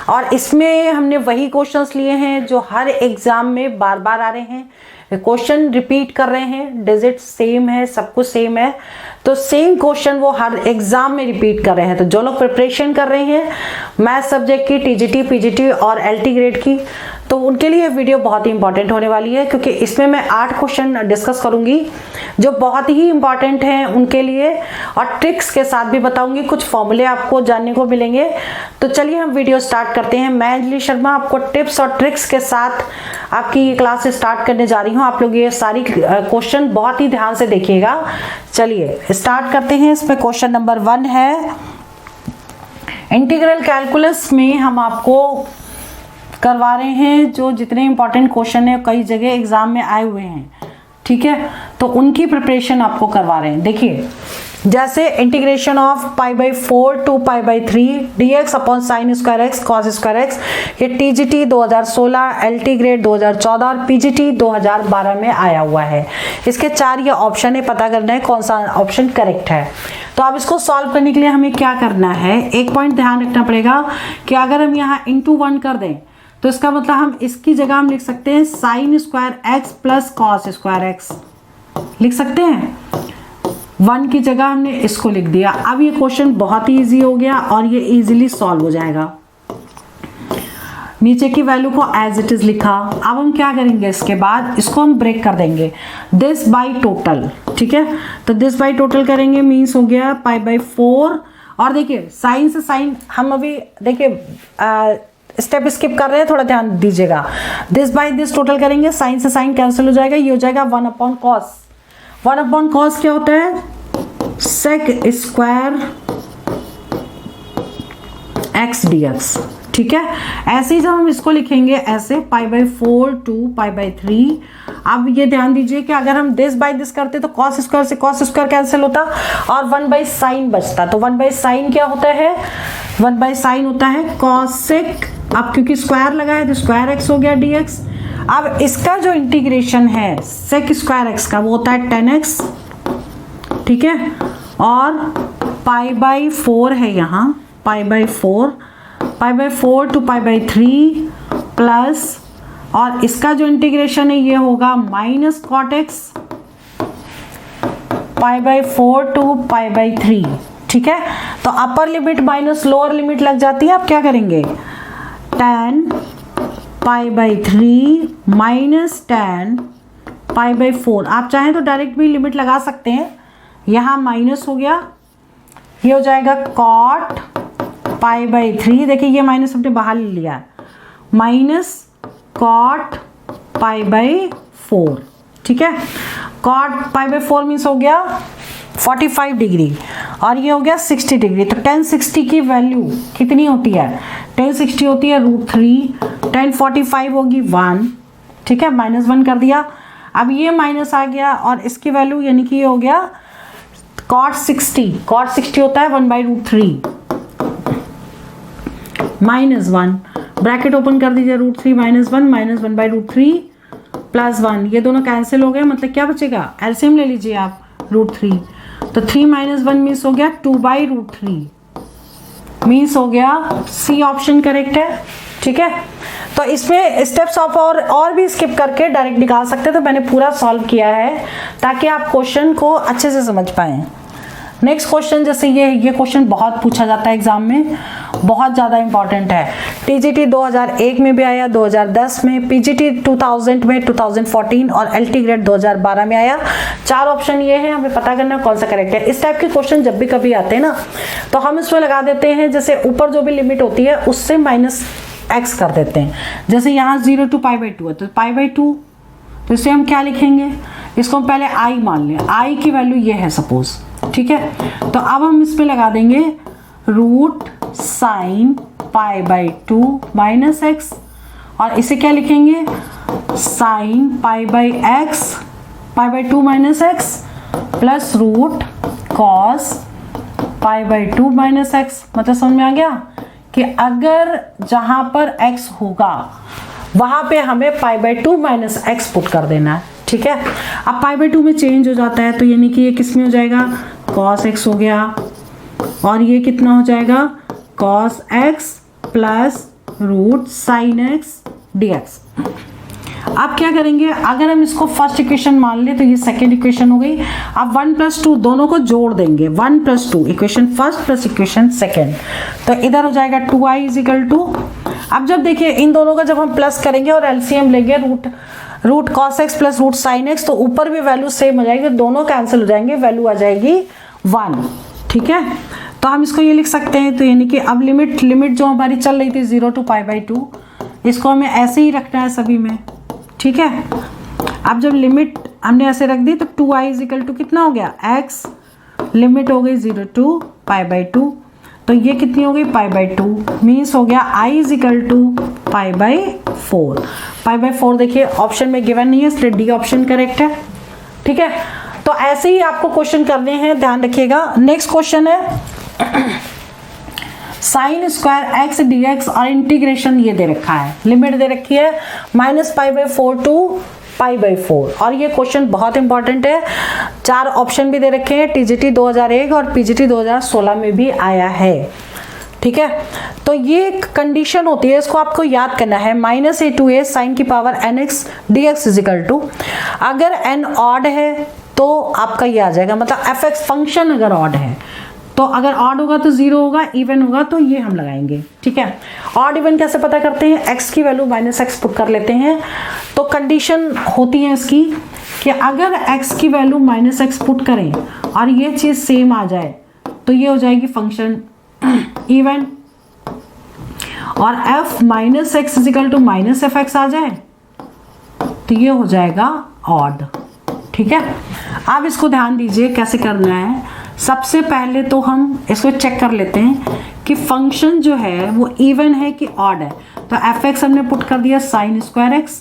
Speaker 1: और इसमें हमने वही क्वेश्चंस लिए हैं जो हर एग्जाम में बार बार आ रहे हैं, क्वेश्चन रिपीट कर रहे हैं, डिजिट सेम है, सब कुछ सेम है, तो सेम क्वेश्चन वो हर एग्जाम में रिपीट कर रहे हैं। तो जो लोग प्रिपरेशन कर रहे हैं मैथ सब्जेक्ट की, टीजीटी, पीजीटी और एलटी ग्रेड की, तो उनके लिए वीडियो बहुत ही इंपॉर्टेंट होने वाली है, क्योंकि इसमें मैं 8 क्वेश्चन डिस्कस करूंगी जो बहुत ही इंपॉर्टेंट हैं उनके लिए, और ट्रिक्स के साथ भी बताऊंगी, कुछ फॉर्मूले आपको जानने को मिलेंगे। तो चलिए हम वीडियो स्टार्ट करते हैं। मैं अंजलि शर्मा आपको टिप्स और ट्रिक्स के साथ आपकी ये क्लास स्टार्ट करने जा रही हूँ। आप लोग ये सारी क्वेश्चन बहुत ही ध्यान से देखिएगा। चलिए स्टार्ट करते हैं। इसमें क्वेश्चन नंबर 1 है, इंटीग्रल कैलकुलस में हम आपको करवा रहे हैं जो जितने इंपॉर्टेंट क्वेश्चन है कई जगह एग्जाम में आए हुए हैं, ठीक है, तो उनकी प्रिपरेशन आपको करवा रहे हैं। देखिए जैसे integration of π/4 to π/3 dx upon sine square x cos square x, ये टीजीटी 2016, एलटी ग्रेड 2014 और पीजीटी 2012 में आया हुआ है। इसके 4 ये ऑप्शन है, पता करना है कौन सा ऑप्शन करेक्ट है। तो अब इसको सॉल्व करने के लिए हमें क्या करना है, एक पॉइंट ध्यान रखना पड़ेगा कि अगर हम यहाँ इंटू 1 कर दें तो इसका मतलब हम इसकी जगह हम लिख सकते हैं sign square x plus cos square x, लिख सकते हैं। 1 की जगह हमने इसको लिख दिया। अब ये क्वेश्चन बहुत ही इजी हो गया और ये इजीली सॉल्व हो जाएगा। नीचे की वैल्यू को एज इट इज लिखा। अब हम क्या करेंगे, इसके बाद इसको हम ब्रेक कर देंगे, दिस बाई टोटल, ठीक है। तो दिस बाई टोटल करेंगे मीन्स हो गया π/4। और देखिए साइन से साइन हम अभी देखिए स्टेप स्किप कर रहे हैं, थोड़ा ध्यान दीजिएगा। दिस बाई दिस टोटल करेंगे, साइन से साइन कैंसिल हो जाएगा, ये हो जाएगा 1/cos। 1/cos क्या होता है, सेक स्क्वायर एक्स dx, ठीक है। ऐसे ही जब हम इसको लिखेंगे ऐसे π/4 to π/3। अब ये ध्यान दीजिए कि अगर हम दिस बाई दिस करते तो cos स्क्वायर से cos स्क्वायर कैंसिल होता और 1/sin बचता। तो 1/sin क्या होता है, 1/sin होता है cosec। अब क्योंकि स्क्वायर लगा है तो स्क्वायर एक्स हो गया dx। अब इसका जो इंटीग्रेशन है सेक स्क्वायर एक्स का वो होता है 10x, ठीक है, और पाई बाई 4 है यहाँ, pi by 4 to pi by 3 plus, और इसका जो इंटीग्रेशन है ये होगा minus cot x pi by 4 to pi by 3, ठीक है। तो upper limit minus lower limit लग जाती है, आप क्या करेंगे 10 pi by 3 minus 10 pi by 4। आप चाहें तो डायरेक्ट भी लिमिट लगा सकते हैं, यहाँ माइनस हो गया, ये हो जाएगा कॉट पाई बाई 3, देखिए ये माइनस हमने बाहर ले लिया, माइनस कॉट पाई बाई 4, ठीक है। कॉट पाई बाई 4 मीन्स हो गया 45 डिग्री और ये हो गया 60 डिग्री। तो 1060 की वैल्यू कितनी होती है, 1060 होती है √3, 1045 होगी 1, ठीक है, -1 कर दिया। अब ये माइनस आ गया और इसकी वैल्यू यानी कि ये हो गया cot 60 होता है 1/√3 -1, ब्रैकेट ओपन कर दीजिए, √3 -1 1/√3 प्लस 1, ये दोनों कैंसिल हो गए, मतलब क्या बचेगा, एलसीएम ले लीजिए आप √3, तो 3 - 1 मीन्स हो गया 2/√3, मीन्स हो गया सी ऑप्शन करेक्ट है, ठीक है। तो इसमें स्टेप्स आप और भी स्किप करके डायरेक्ट निकाल सकते हैं, तो मैंने पूरा सॉल्व किया है ताकि आप क्वेश्चन को अच्छे से समझ पाएं। नेक्स्ट क्वेश्चन, जैसे ये क्वेश्चन बहुत पूछा जाता है एग्जाम में, बहुत ज़्यादा इंपॉर्टेंट है। टीजीटी 2001 में भी आया, 2010 में, पीजीटी 2000 में, 2014 और एलटी ग्रेड 2012 में आया। 4 ऑप्शन ये है, हमें पता करना कौन सा करेक्ट है। इस टाइप के क्वेश्चन जब भी कभी आते हैं ना, तो हम इसमें लगा देते हैं, जैसे ऊपर जो भी लिमिट होती है उससे -x कर देते हैं। जैसे यहाँ 0 to π/2 है, तो π/2, तो इसे हम क्या लिखेंगे, इसको हम पहले i मान लें, i की वैल्यू ये है सपोज, ठीक है। तो अब हम इसमें लगा देंगे √sin π/2 -x, और इसे क्या लिखेंगे, sin π/x π/2 -x plus √cos π/2 -x। मतलब समझ में आ गया कि अगर जहां पर x होगा वहां पे हमें π/2 -x पुट कर देना है, ठीक है। अब π/2 में चेंज हो जाता है, तो यानी कि ये किस में हो जाएगा, cos x हो गया, और ये कितना हो जाएगा, cos x plus √sin x dx। अब क्या करेंगे, अगर हम इसको फर्स्ट इक्वेशन मान ले तो ये सेकेंड इक्वेशन हो गई। अब 1 + 2 दोनों को जोड़ देंगे, 1 + 2 equation first plus equation second, तो इधर हो जाएगा 2i = अब जब देखिए इन दोनों का जब हम प्लस करेंगे और एलसीएम लेंगे root cos x plus √sin x, तो ऊपर भी वैल्यू सेम हो जाएगी, दोनों कैंसिल हो जाएंगे, वैल्यू आ जाएगी 1, ठीक है। तो हम इसको ये लिख सकते हैं, तो यानी कि अब लिमिट जो हमारी चल रही थी 0 to π/2, इसको हमें ऐसे ही रखना है सभी में, ठीक है। अब जब लिमिट हमने ऐसे रख दी तो 2i = कितना हो गया, x, लिमिट हो गई 0 to π/2, तो ये कितनी हो गई π/2, मीन्स हो गया i = π/4। π/4 देखिए ऑप्शन में गिवन नहीं है, इसलिए डी ऑप्शन करेक्ट है, ठीक है। तो ऐसे ही आपको क्वेश्चन करने हैं, ध्यान रखिएगा। नेक्स्ट क्वेश्चन है sin स्क्वायर x dx और इंटीग्रेशन ये दे रखा है, लिमिट दे रखी है -π/4 टू π/4, और ये क्वेश्चन बहुत इंपॉर्टेंट है। 4 ऑप्शन भी दे रखे हैं, टीजीटी 2001 और पीजीटी 2016 में भी आया है, ठीक है। तो ये एक कंडीशन होती है, इसको आपको याद करना है, -a to a sin की पावर nx dx = अगर n ऑड है तो आपका ये आ जाएगा, मतलब fx फंक्शन अगर ऑड है, तो अगर ऑड होगा तो 0 होगा, इवन होगा तो ये हम लगाएंगे, ठीक है। ऑड इवन कैसे पता करते हैं, x की वैल्यू -x पुट कर लेते हैं, तो कंडीशन होती है इसकी कि अगर x की वैल्यू -x पुट करें और ये चीज़ सेम आ जाए तो ये हो जाएगी फंक्शन इवन, और f -x = -fx आ जाए तो ये हो जाएगा ऑड, ठीक है। अब इसको ध्यान दीजिए कैसे करना है। सबसे पहले तो हम इसको चेक कर लेते हैं कि फंक्शन जो है वो इवन है कि ऑड है। तो fx हमने पुट कर दिया sin स्क्वायर x,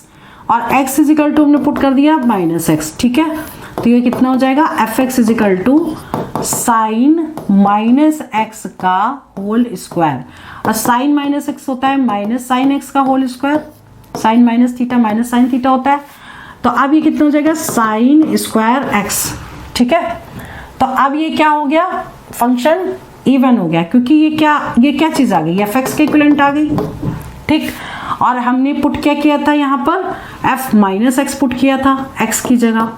Speaker 1: और x = हमने पुट कर दिया -x, ठीक है। तो ये कितना हो जाएगा, fx = sin -x का होल स्क्वायर, और sin -x होता है -sin x का whole square, sine minus theta minus sine theta होता है। तो अब ये कितना हो जाएगा, साइन स्क्वायर एक्स। ठीक है, तो अब ये क्या हो गया, फंक्शन इवन हो गया, क्योंकि ये क्या चीज आ गई, एफ एक्स के इक्विवेलेंट आ गई। ठीक, और हमने पुट क्या किया था यहाँ पर, एफ माइनस एक्स पुट किया था एक्स की जगह।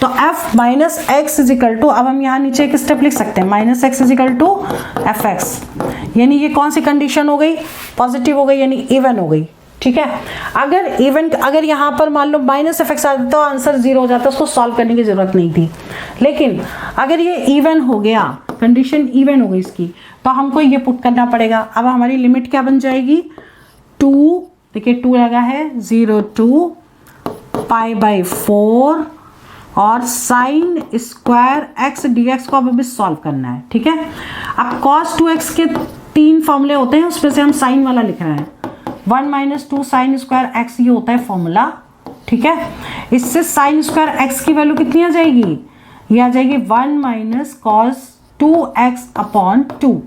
Speaker 1: तो f minus x is equal to, अब हम यहाँ नीचे एक स्टेप लिख सकते हैं, minus x is equal to f x. यानी ये कौन सी कंडीशन हो गई, पॉजिटिव हो गई, यानी इवन हो गई। ठीक है, अगर यहाँ पर मान लो माइनस एफ एक्स आ जाता तो आंसर 0 हो जाता, उसको सॉल्व करने की जरूरत नहीं थी। लेकिन अगर ये इवन हो गया, कंडीशन इवन हो गई इसकी, तो हमको ये पुट करना पड़ेगा। अब हमारी लिमिट क्या बन जाएगी, 2, देखिए 2 लगा है, 0 to π/4 और साइन स्क्वायर एक्स dx को अब हमें सॉल्व करना है। ठीक है, अब cos 2x के 3 फॉर्मूले होते हैं, उसमें से हम साइन वाला लिख रहे हैं। 1 - 2 साइन स्क्वायर एक्स ये होता है फॉर्मूला। ठीक है, इससे साइन स्क्वायर एक्स की वैल्यू कितनी आ जाएगी, ये आ जाएगी 1 - cos 2x/2।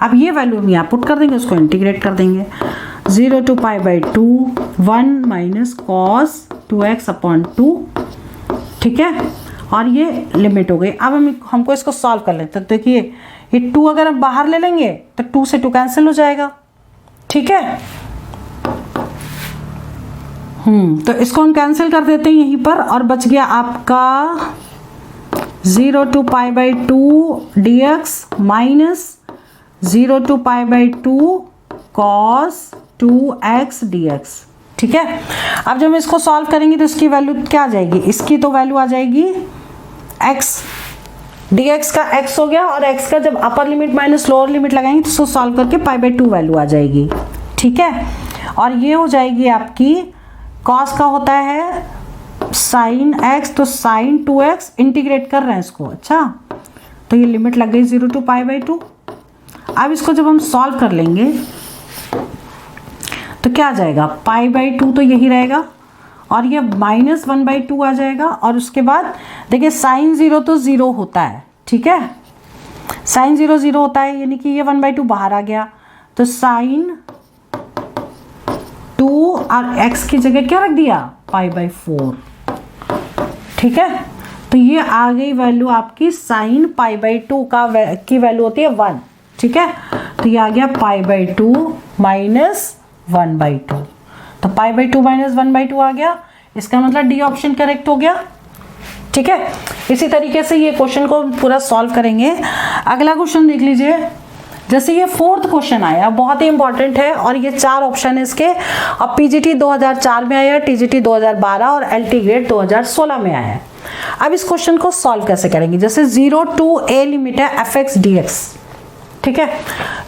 Speaker 1: अब ये वैल्यू हम यहाँ पुट कर देंगे, उसको इंटीग्रेट कर देंगे, 0 to π/2 1 - cos 2x/2। ठीक है, और ये लिमिट हो गई। अब हमको इसको सॉल्व कर लेते हैं। तो देखिए ये 2 अगर हम बाहर ले लेंगे तो 2 से 2 कैंसिल हो जाएगा। ठीक है, तो इसको हम कैंसिल कर देते हैं यहीं पर, और बच गया आपका 0 to π/2 dx minus 0 to π/2 cos 2x dx। ठीक है, अब जब हम इसको सॉल्व करेंगे तो इसकी वैल्यू क्या आ जाएगी, इसकी तो वैल्यू आ जाएगी x, dx का x हो गया, और x का जब अपर लिमिट माइनस लोअर लिमिट लगाएंगे तो इसको सॉल्व करके π/2 वैल्यू आ जाएगी। ठीक है, और ये हो जाएगी आपकी cos का होता है साइन x, तो साइन 2x इंटीग्रेट कर रहे हैं इसको। अच्छा, तो ये लिमिट लग गई 0 to π/2। अब इसको जब हम सॉल्व कर लेंगे तो क्या आ जाएगा, π/2 तो यही रहेगा, और ये -1/2 आ जाएगा। और उसके बाद देखिए साइन 0 तो 0 होता है। ठीक है, साइन 0 0 होता है, यानी कि ये 1/2 बाहर आ गया, तो साइन 2 और x की जगह क्या रख दिया, π/4। ठीक है, तो ये आ गई वैल्यू आपकी साइन π/2 की वैल्यू होती है 1। ठीक है, तो ये आ गया π/2 -1/2। तो π/2 -1/2 आ गया, इसका मतलब डी ऑप्शन करेक्ट हो गया। ठीक है, इसी तरीके से ये क्वेश्चन को पूरा सॉल्व करेंगे। अगला क्वेश्चन देख लीजिए, जैसे ये 4th क्वेश्चन आया, बहुत ही इंपॉर्टेंट है, और ये 4 ऑप्शन है इसके। अब पीजीटी 2004 में आया, टीजीटी 2012 और एलटी ग्रेड 2016 में आया है। अब इस क्वेश्चन को सॉल्व कैसे करेंगे, जैसे 0 to a लिमिट है एफ एक्स डी एक्स। ठीक है,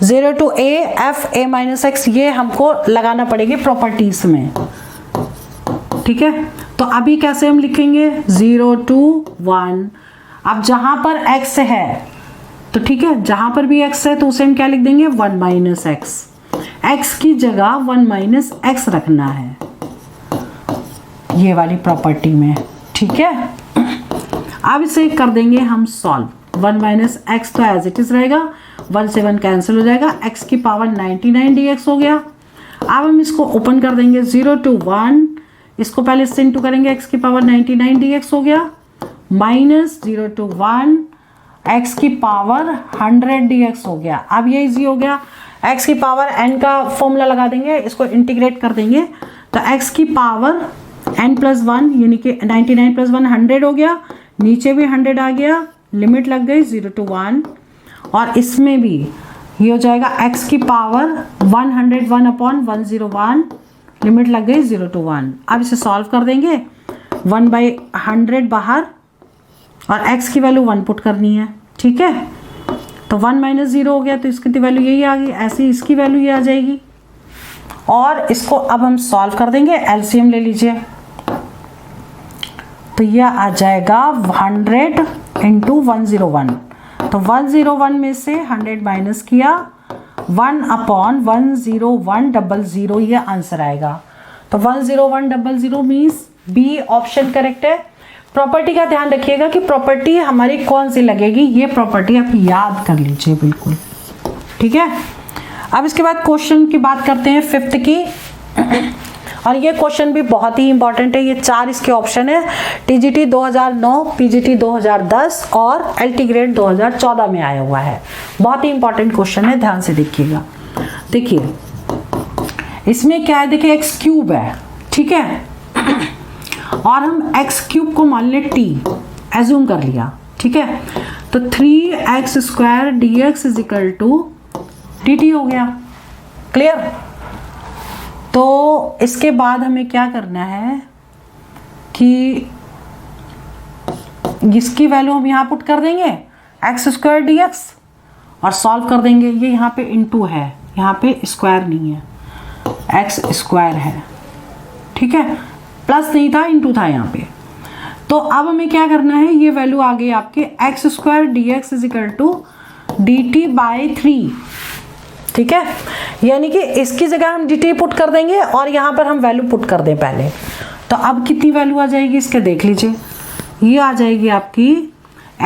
Speaker 1: 0 to a f a - x, ये हमको लगाना पड़ेगी प्रॉपर्टीज में। ठीक है, तो अभी कैसे हम लिखेंगे, 0 to 1। अब जहां पर x है तो ठीक है, जहां पर भी x है तो उसे हम क्या लिख देंगे, 1 - x। x की जगह 1 - x रखना है ये वाली प्रॉपर्टी में। ठीक है, अब इसे कर देंगे हम सॉल्व। 1 - x तो एज इट इज रहेगा, 1 से 1 कैंसिल हो जाएगा, x की पावर 99 dx हो गया। अब हम इसको ओपन कर देंगे, 0 to 1, इसको पहले इससे इंटू करेंगे, x की पावर 99 dx हो गया, माइनस 0 to 1 x की पावर 100 dx हो गया। अब ये इजी हो गया, x की पावर n का फॉर्मूला लगा देंगे, इसको इंटीग्रेट कर देंगे, तो x की पावर n+1 यानी कि 99 + 1 100 हो गया, नीचे भी 100 आ गया, लिमिट लग गई 0 to 1, और इसमें भी ये हो जाएगा x की पावर 101/101, लिमिट लग गई 0 to 1। अब इसे सॉल्व कर देंगे, 1/100 बाहर और x की वैल्यू 1 पुट करनी है। ठीक है, तो 1 - 0 हो गया, तो इसकी तो वैल्यू यही आ गई, ऐसे ही इसकी वैल्यू ये आ जाएगी। और इसको अब हम सॉल्व कर देंगे, एलसीएम ले लीजिए, तो यह आ जाएगा 100 × 101। तो 101 में से 100 माइनस किया, 1/10100, ये आंसर आएगा। तो 10100 मीन्स बी ऑप्शन करेक्ट है। प्रॉपर्टी का ध्यान रखिएगा कि प्रॉपर्टी हमारी कौन सी लगेगी, ये प्रॉपर्टी आप याद कर लीजिए बिल्कुल। ठीक है, अब इसके बाद क्वेश्चन की बात करते हैं 5th की। और ये क्वेश्चन भी बहुत ही इंपॉर्टेंट है। ये 4 इसके ऑप्शन है, टीजीटी 2009, पीजीटी 2010 और एलटी ग्रेड 2014 में आया हुआ है। बहुत ही इंपॉर्टेंट क्वेश्चन है, ध्यान से देखिएगा। देखिए इसमें क्या है, देखिए एक्स क्यूब है, ठीक है, और हम एक्स क्यूब को मान ले टी, एज्यूम कर लिया, ठीक है, तो 3x² dx is equal to dt हो गया। क्लियर? तो इसके बाद हमें क्या करना है कि इसकी वैल्यू हम यहाँ पुट कर देंगे x² dx और सॉल्व कर देंगे। ये यहाँ पे इनटू है, यहाँ पे स्क्वायर नहीं है, x² है, ठीक है, प्लस नहीं था, इनटू था यहाँ पे। तो अब हमें क्या करना है, ये वैल्यू आ गई आपके x² dx is equal to dt/3, ठीक है, यानी कि इसकी जगह हम dt पुट कर देंगे और यहाँ पर हम वैल्यू पुट कर दें पहले। तो अब कितनी वैल्यू आ जाएगी इसके, देख लीजिए, ये आ जाएगी आपकी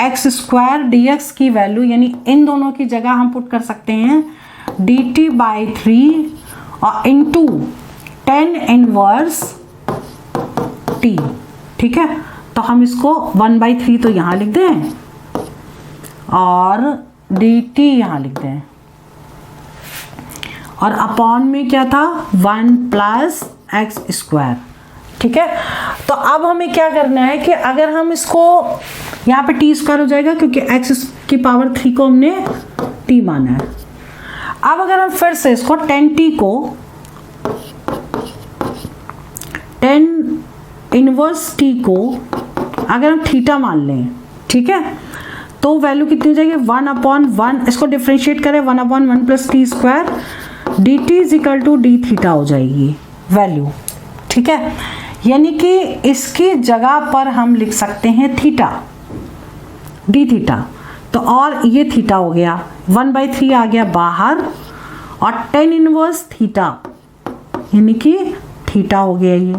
Speaker 1: x² dx की वैल्यू, यानी इन दोनों की जगह हम पुट कर सकते हैं dt/3 और इनटू tan इनवर्स t, ठीक है। तो हम इसको 1/3 तो यहाँ लिख दें और dt यहाँ लिख दें, और अपॉन में क्या था 1 + x², ठीक है। तो अब हमें क्या करना है कि अगर हम इसको यहाँ पे t² हो जाएगा क्योंकि x⁻³ को हमने t माना है। अब अगर हम फिर से इसको tan इनवर्स t को अगर हम थीटा मान लें, ठीक है, तो वैल्यू कितनी हो जाएगी 1/1, इसको डिफरेंशिएट करें 1/1 + t² dt is equal to d θ हो जाएगी वैल्यू, ठीक है। यानी कि इसकी जगह पर हम लिख सकते हैं थीटा, d θ, तो और ये थीटा हो गया, 1/3 आ गया बाहर और tan इनवर्स थीटा, यानी कि थीटा हो गया। ये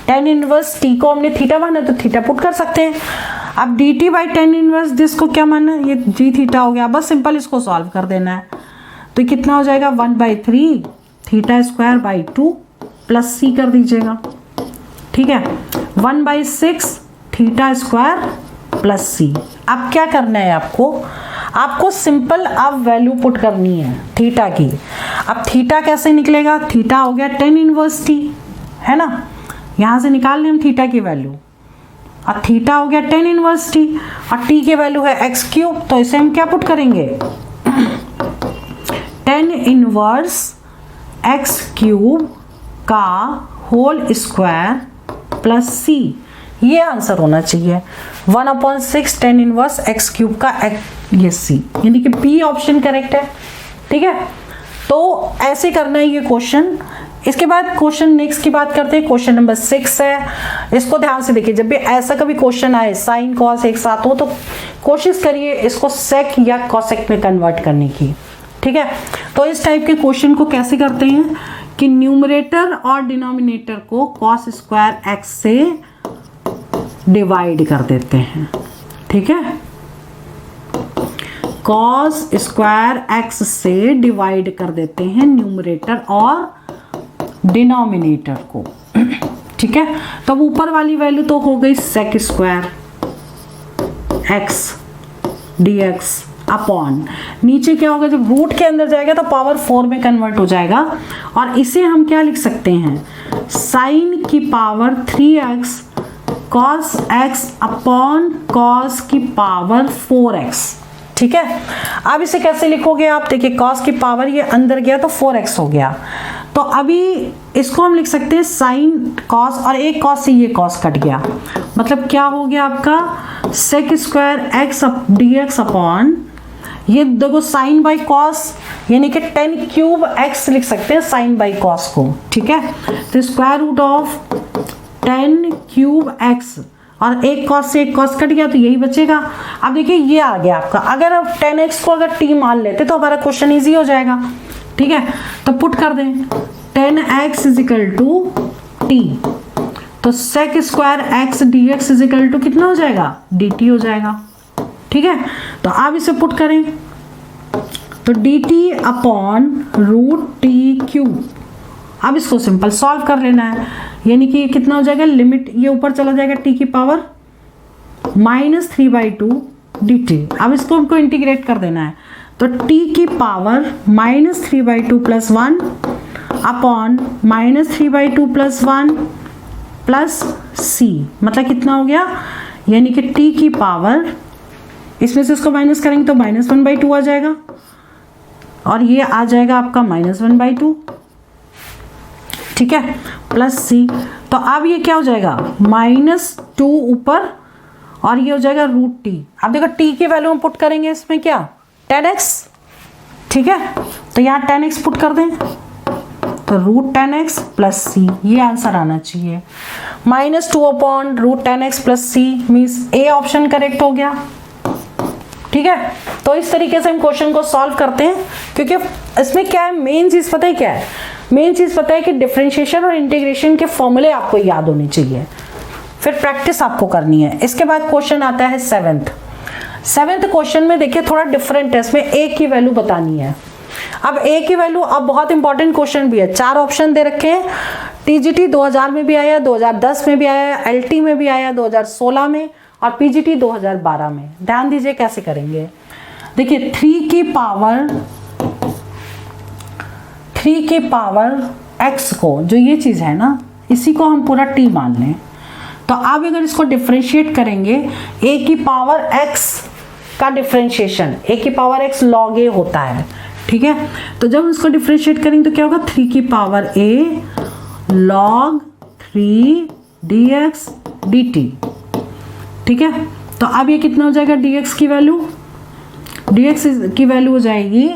Speaker 1: tan इनवर्स t को हमने थीटा माना तो थीटा पुट कर सकते हैं। अब dt/tan इनवर्स दिस को क्या माना, ये d θ हो गया, बस सिंपल इसको सॉल्व कर देना है। तो कितना हो जाएगा 1/3 θ² प्लस c कर दीजिएगा, ठीक है, 1/6 θ² प्लस c। अब क्या करना है आपको सिंपल अब वैल्यू पुट करनी है थीटा की। अब थीटा कैसे निकलेगा, थीटा हो गया tan इनवर्स t, है ना, यहाँ से निकाल लें हम थीटा की वैल्यू, और थीटा हो गया tan इनवर्स t और t की वैल्यू है x³, तो इसे हम क्या पुट करेंगे tan इनवर्स x³ का होल स्क्वायर प्लस c, ये आंसर होना चाहिए 1/6 tan इनवर्स x³ का ये c, यानी कि b ऑप्शन करेक्ट है, ठीक है। तो ऐसे करना है ये क्वेश्चन। इसके बाद क्वेश्चन नेक्स्ट की बात करते हैं, क्वेश्चन नंबर 6 है। इसको ध्यान से देखिए, जब भी ऐसा कभी क्वेश्चन आए साइन कॉस एक साथ हो तो कोशिश करिए इसको सेक या कॉसेक में कन्वर्ट करने की, ठीक है। तो इस टाइप के क्वेश्चन को कैसे करते हैं कि न्यूमरेटर और डिनोमिनेटर को cos² x से डिवाइड कर देते हैं, ठीक है, cos² x से डिवाइड कर देते हैं न्यूमरेटर और डिनोमिनेटर को, ठीक है। तो ऊपर वाली वैल्यू तो हो गई sec² x dx अपॉन, नीचे क्या होगा जब रूट के अंदर जाएगा तो पावर 4 में कन्वर्ट हो जाएगा, और इसे हम क्या लिख सकते हैं sin की power 3x cos x upon cos की पावर 4x, ठीक है। अब इसे कैसे लिखोगे आप, देखिए cos की पावर ये अंदर गया तो 4x हो गया, तो अभी इसको हम लिख सकते हैं sin cos, और एक cos से ये cos कट गया, मतलब क्या हो गया आपका sec² x dx अपॉन, ये देखो sin बाई cos, यानी कि tan³ x लिख सकते हैं sin बाई cos को, ठीक है। तो square root of tan³ x, और एक cos से एक cos कट गया तो यही बचेगा। अब देखिए ये आ गया आपका, अगर आप tan x को अगर t मान लेते तो हमारा क्वेश्चन इजी हो जाएगा, ठीक है। तो पुट कर दें tan x is equal to t, तो sec² x dx is equal to कितना हो जाएगा dt हो जाएगा, ठीक है। तो आप इसे पुट करें तो dt अपॉन √t³ अब इसको सिंपल सॉल्व कर लेना है, यानी कि ये कितना हो जाएगा, लिमिट ये ऊपर चला जाएगा t की पावर -3/2 dt। अब इसको हमको इंटीग्रेट कर देना है, तो t की पावर -3/2 + 1 अपॉन -3/2 + 1 प्लस c, मतलब कितना हो गया, यानी कि t की पावर, इसमें से इसको माइनस करेंगे तो -1/2 आ जाएगा और ये आ जाएगा आपका -1/2, ठीक है, प्लस c। तो अब ये क्या हो जाएगा, -2 ऊपर और ये हो जाएगा √t। अब देखो t की वैल्यू हम पुट करेंगे इसमें क्या, 10x, ठीक है, तो यहाँ 10x पुट कर दें तो √10x + c, ये आंसर आना चाहिए। -2 upon √10x + c means A option correct हो गया, ठीक है। तो इस तरीके से हम क्वेश्चन को सॉल्व करते हैं, क्योंकि इसमें क्या है, मेन चीज पता है क्या है, मेन चीज पता है कि डिफरेंशिएशन और इंटीग्रेशन के फॉर्मूले आपको याद होने चाहिए, फिर प्रैक्टिस आपको करनी है। इसके बाद क्वेश्चन आता है सेवेंथ क्वेश्चन में देखिए थोड़ा डिफरेंट है, इसमें ए की वैल्यू बतानी है। अब ए की वैल्यू, अब बहुत इंपॉर्टेंट क्वेश्चन भी है, 4 ऑप्शन दे रखे हैं, टीजीटी 2000 में भी आया, 2010 में भी आया, एलटी में भी आया 2016 में और पीजीटी 2012 में। ध्यान दीजिए कैसे करेंगे, देखिए 3 की पावर x को, जो ये चीज है ना, इसी को हम पूरा t मान लें, तो अब अगर इसको डिफरेंशिएट करेंगे, a की पावर x का डिफरेंशिएशन, a की पावर x log a होता है, ठीक है। तो जब इसको डिफरेंशिएट करेंगे तो क्या होगा, 3 की power a log 3 dx dt, ठीक है। तो अब ये कितना हो जाएगा, dx की वैल्यू हो जाएगी,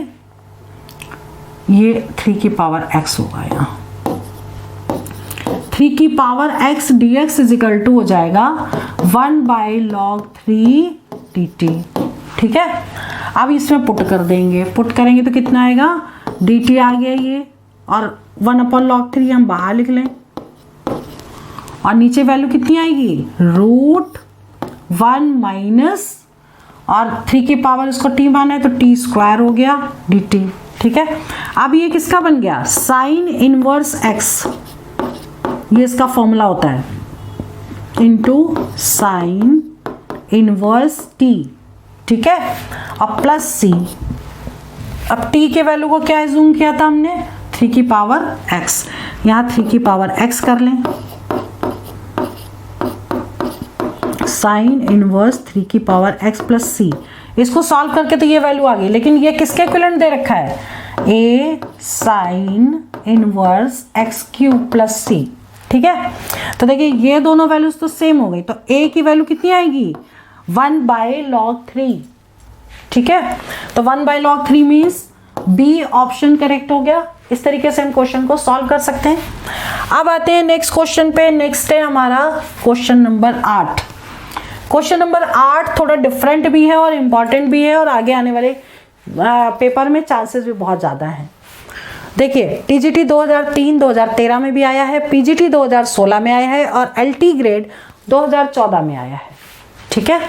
Speaker 1: ये 3 की पावर x होगा, यहाँ 3 की पावर x dx = हो जाएगा 1/log 3 dt, ठीक है। अब इसमें पुट कर देंगे, पुट करेंगे तो कितना आएगा, dt आ गया ये, और 1/log 3 हम बाहर लिख लें, और नीचे वैल्यू कितनी आएगी, √1 माइनस, और 3 की पावर इसको t माना है तो t² हो गया dt, ठीक है। अब ये किसका बन गया, साइन इनवर्स x, ये इसका फॉर्मूला होता है, इनटू साइन इनवर्स t, ठीक है, अब प्लस c। अब t के वैल्यू को क्या जूम किया था हमने, 3 की पावर x, यहाँ 3 की पावर x कर लें, साइन इनवर्स 3 की पावर x + c। इसको सॉल्व करके तो ये वैल्यू आ गई, लेकिन ये किसके इक्विवेलेंट दे रखा है, a sine inverse x³ + c, ठीक है। तो देखिए ये दोनों वैल्यूज तो सेम हो गई, तो a की वैल्यू कितनी आएगी, 1/log 3, ठीक है। तो 1/log 3 means B option correct हो गया। इस तरीके से हम क्वेश्चन को सॉल्व कर सकते हैं। अब आते हैं नेक्स्ट क्वेश्चन पे। नेक्स्ट है हमारा क्वेश्चन नंबर 8। क्वेश्चन नंबर 8 थोड़ा डिफरेंट भी है और इम्पॉर्टेंट भी है, और आगे आने वाले पेपर में चांसेस भी बहुत ज़्यादा हैं। देखिए टीजीटी 2003-2013 में भी आया है, पीजीटी 2016 में आया है और एलटी ग्रेड 2014 में आया है, ठीक है।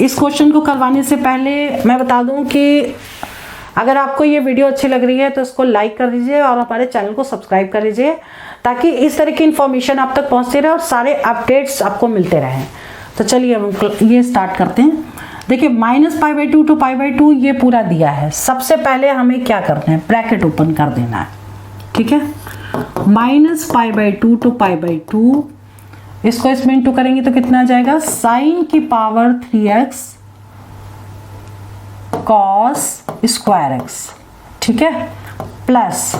Speaker 1: इस क्वेश्चन को करवाने से पहले मैं बता दूं कि अगर आपको ये वीडियो अच्छी लग रही है तो इसको लाइक कर दीजिए और हमारे चैनल को सब्सक्राइब कर दीजिए, ताकि इस तरह की इन्फॉर्मेशन आप तक पहुंचती रहे और सारे अपडेट्स आपको मिलते रहें। तो चलिए हम ये स्टार्ट करते हैं। देखिए -π/2 to π/2 ये पूरा दिया है। सबसे पहले हमें क्या करना है, ब्रैकेट ओपन कर देना है, ठीक है। -π/2 to π/2, इसको इसमें इंटू करेंगे तो कितना आ जाएगा, sin की पावर 3x cos²x, ठीक है, प्लस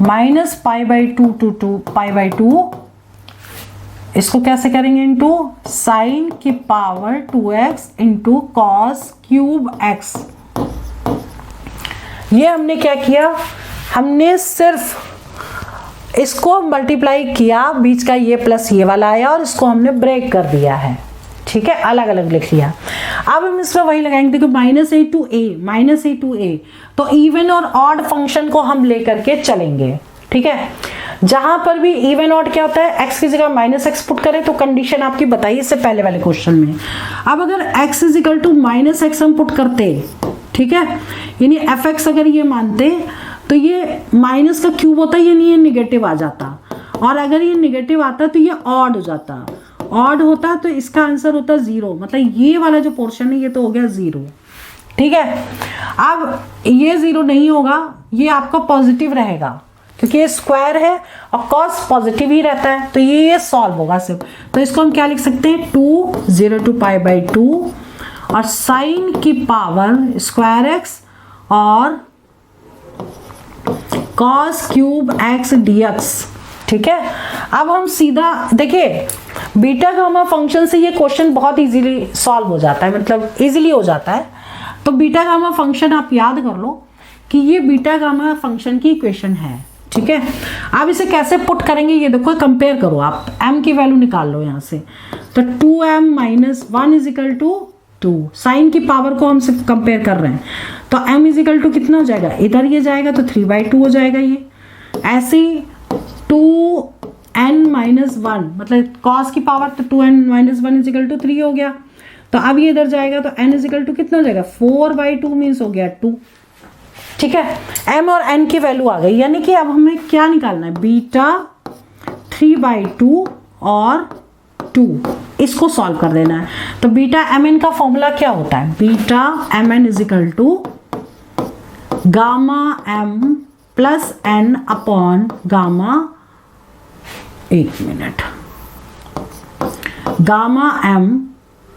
Speaker 1: -π/2 to π/2, इसको कैसे करेंगे, इंटू साइन की पावर 2x इंटू cos³ ये हमने क्या किया, हमने सिर्फ इसको मल्टीप्लाई किया, बीच का ये प्लस ये वाला आया और इसको हमने ब्रेक कर दिया है, ठीक है, अलग अलग लिख लिया। अब हम इसमें वही लगाएंगे, देखो -a to a, तो इवन और ऑड फंक्शन को हम लेकर के चलेंगे, ठीक है। जहां पर भी इवन ऑड क्या होता है, x की जगह -x पुट करें तो कंडीशन आपकी बताइए इससे पहले वाले क्वेश्चन में। अब अगर x = -x हम पुट करते, ठीक है, यानी fx अगर ये मानते तो ये माइनस का क्यूब होता, ये नहीं, ये निगेटिव आ जाता, और अगर ये निगेटिव आता तो ये ऑड हो जाता, ऑड होता तो इसका आंसर होता 0, मतलब ये वाला जो पोर्शन है ये तो हो गया 0। ठीक है, अब ये 0 नहीं होगा, ये आपका पॉजिटिव रहेगा क्योंकि ये स्क्वायर है और कॉस पॉजिटिव ही रहता है, तो ये सॉल्व होगा सिर्फ। तो इसको हम क्या लिख सकते हैं, 2 0 to π/2 और साइन की पावर स्क्वायर एक्स और कॉस क्यूब एक्स dx। ठीक है, अब हम सीधा देखिए बीटा गामा फंक्शन से ये क्वेश्चन बहुत इजीली सॉल्व हो जाता है, मतलब इजीली हो जाता है। तो बीटा गामा फंक्शन आप याद कर लो कि ये बीटा गामा फंक्शन की इक्वेशन है। ठीक है, अब इसे कैसे पुट करेंगे ये देखो, कंपेयर करो, आप m की वैल्यू निकाल लो यहाँ से, तो 2m - 1 = 2, साइन की पावर को हम सिर्फ कंपेयर कर रहे हैं, तो m = कितना हो जाएगा, इधर ये जाएगा तो 3/2 हो जाएगा ये, ऐसे 2n - 1 मतलब cos की पावर, तो 2n - 1 = 3 हो गया, तो अब ये इधर जाएगा तो n = कितना हो जाएगा, 4/2 मीन्स हो गया 2। ठीक है, m और n की वैल्यू आ गई, यानी कि अब हमें क्या निकालना है, बीटा 3/2 और 2, इसको सॉल्व कर देना है। तो बीटा mn का फॉर्मूला क्या होता है, beta mn = gamma m plus n upon gamma, एक minute, gamma m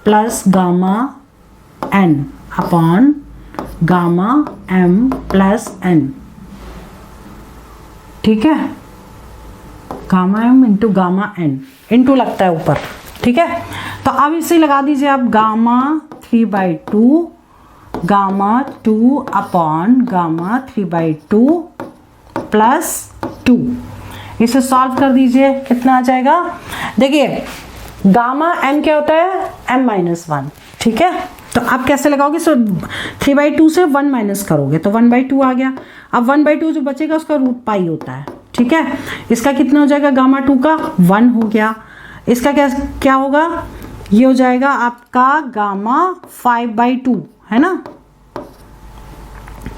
Speaker 1: plus gamma n upon gamma m plus n। ठीक है, gamma m into gamma n, into लगता है ऊपर। ठीक है, तो अब इसे लगा दीजिए आप, gamma 3/2 gamma 2 upon gamma 3/2 plus 2, इसे सॉल्व कर दीजिए, कितना आ जाएगा, देखिए गामा m क्या होता है, m - 1। ठीक है, तो आप कैसे लगाओगे, सो 3/2 से 1 माइनस करोगे तो 1/2 आ गया, अब 1/2 जो बचेगा उसका √π होता है। ठीक है, इसका कितना हो जाएगा, गामा 2 का 1 हो गया, इसका क्या होगा, ये हो जाएगा आपका गामा 5/2, है ना,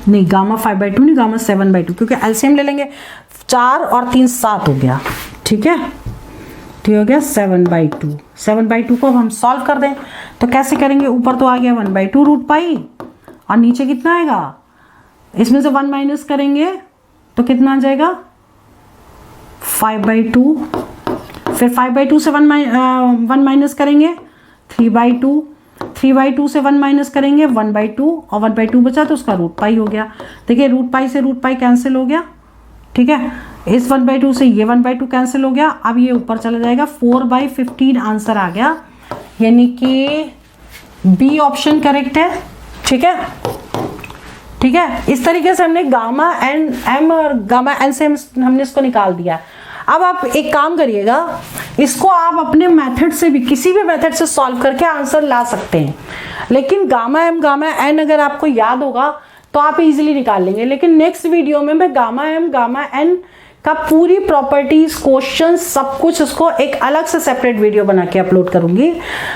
Speaker 1: नहीं गामा 5/2 नहीं, गामा 7/2, क्योंकि एलसीएम ले लेंगे, 4 और 3 7 हो गया। ठीक है, तो हो गया 7/2, 7/2 को हम सॉल्व कर दें तो कैसे करेंगे, ऊपर तो आ गया 1/2 √π और नीचे कितना आएगा, इसमें से 1 माइनस करेंगे तो कितना आ जाएगा 5/2, फिर 5/2 से 1 माइनस करेंगे 3/2, 3/2 से 1 माइनस करेंगे 1/2 और 1/2 बचा तो उसका √π हो गया। देखिए √π से √π कैंसिल हो गया। ठीक है, इस 1/2 से ये 1/2 कैंसिल हो गया, अब ये ऊपर चला जाएगा, 4/15 आंसर आ गया, यानी कि बी ऑप्शन करेक्ट है। ठीक है, ठीक है, इस तरीके से हमने गामा m और गामा n से हमने इसको निकाल दिया। अब आप एक काम करिएगा, इसको आप अपने मेथड से भी, किसी भी मेथड से सॉल्व करके आंसर ला सकते हैं, लेकिन गामा m गामा n अगर आपको याद होगा तो आप इजीली निकाल लेंगे। लेकिन नेक्स्ट वीडियो में मैं गामा m गामा n का पूरी प्रॉपर्टीज, क्वेश्चन, सब कुछ उसको एक अलग से सेपरेट वीडियो बना के अपलोड करूंगी।